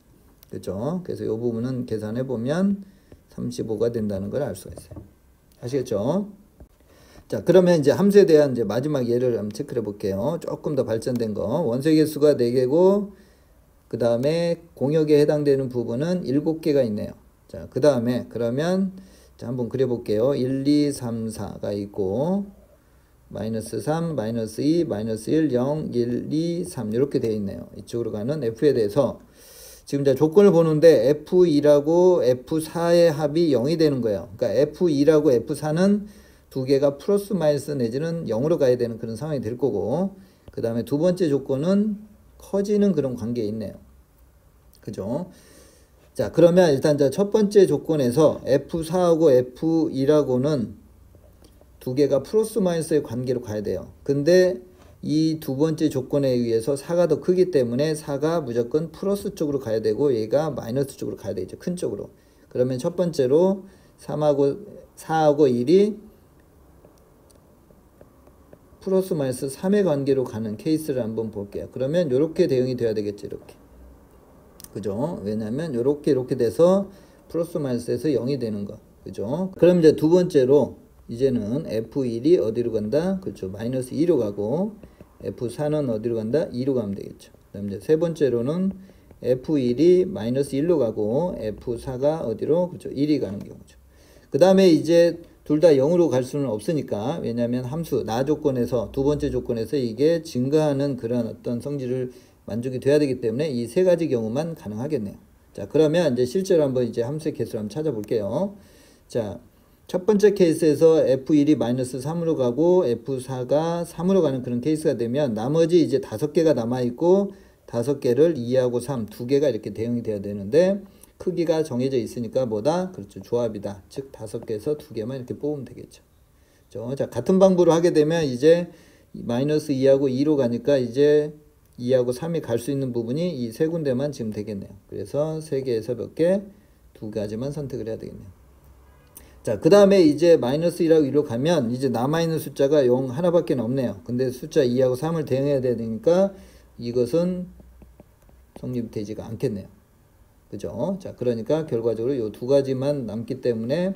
그렇죠. 그래서 이 부분은 계산해 보면 35가 된다는 걸 알 수가 있어요. 아시겠죠? 자, 그러면 이제 함수에 대한 이제 마지막 예를 한번 체크해 볼게요. 조금 더 발전된 거. 원소의 개수가 4개고, 그 다음에 공역에 해당되는 부분은 7개가 있네요. 자, 그 다음에 그러면 자, 한번 그려 볼게요. 1, 2, 3, 4가 있고, 마이너스 3, 마이너스 2, 마이너스 1, 0, 1, 2, 3 이렇게 되어 있네요. 이쪽으로 가는 F에 대해서 지금 이제 조건을 보는데 F2라고 F4의 합이 0이 되는 거예요. 그러니까 F2라고 F4는 두 개가 플러스 마이너스 내지는 0으로 가야 되는 그런 상황이 될 거고, 그 다음에 두 번째 조건은 커지는 그런 관계에 있네요. 그죠? 자, 그러면 일단 첫 번째 조건에서 F4하고 F2라고는 두 개가 플러스 마이너스의 관계로 가야 돼요. 근데 이 두 번째 조건에 의해서 4가 더 크기 때문에 4가 무조건 플러스 쪽으로 가야 되고 얘가 마이너스 쪽으로 가야 되죠. 큰 쪽으로. 그러면 첫 번째로 4하고 1이 플러스 마이너스 3의 관계로 가는 케이스를 한번 볼게요. 그러면 이렇게 대응이 돼야 되겠죠. 이렇게. 그죠? 왜냐면 이렇게 돼서 플러스 마이너스에서 0이 되는 거. 그죠? 그럼 이제 두 번째로 이제는 F1이 어디로 간다? 그렇죠. 마이너스 2로 가고 F4는 어디로 간다? 2로 가면 되겠죠. 그다음 이제 세 번째로는 F1이 마이너스 1로 가고 F4가 어디로? 그렇죠. 1이 가는 경우죠. 그 다음에 이제 둘 다 0으로 갈 수는 없으니까, 왜냐하면 함수 나 조건에서 두 번째 조건에서 이게 증가하는 그런 어떤 성질을 만족이 돼야 되기 때문에 이 세 가지 경우만 가능하겠네요. 자, 그러면 이제 실제로 한번 이제 함수의 개수를 한번 찾아볼게요. 자, 첫 번째 케이스에서 F1이 마이너스 3으로 가고 F4가 3으로 가는 그런 케이스가 되면 나머지 이제 5개가 남아있고 5개를 2하고 3, 2개가 이렇게 대응이 돼야 되는데 크기가 정해져 있으니까 뭐다? 그렇죠. 조합이다. 즉 5개에서 2개만 이렇게 뽑으면 되겠죠. 그렇죠? 자, 같은 방법으로 하게 되면 이제 마이너스 2하고 2로 가니까 이제 2하고 3이 갈 수 있는 부분이 이 세 군데만 지금 되겠네요. 그래서 3개에서 몇 개? 2가지만 선택을 해야 되겠네요. 자, 그 다음에 이제 마이너스 1하고 2로 가면 이제 남아있는 숫자가 0 하나밖에 없네요. 근데 숫자 2하고 3을 대응해야 되니까 이것은 성립되지가 않겠네요. 그죠? 자, 그러니까 결과적으로 이 두 가지만 남기 때문에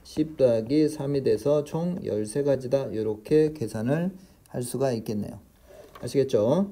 10 더하기 3이 돼서 총 13가지다. 이렇게 계산을 할 수가 있겠네요. 아시겠죠?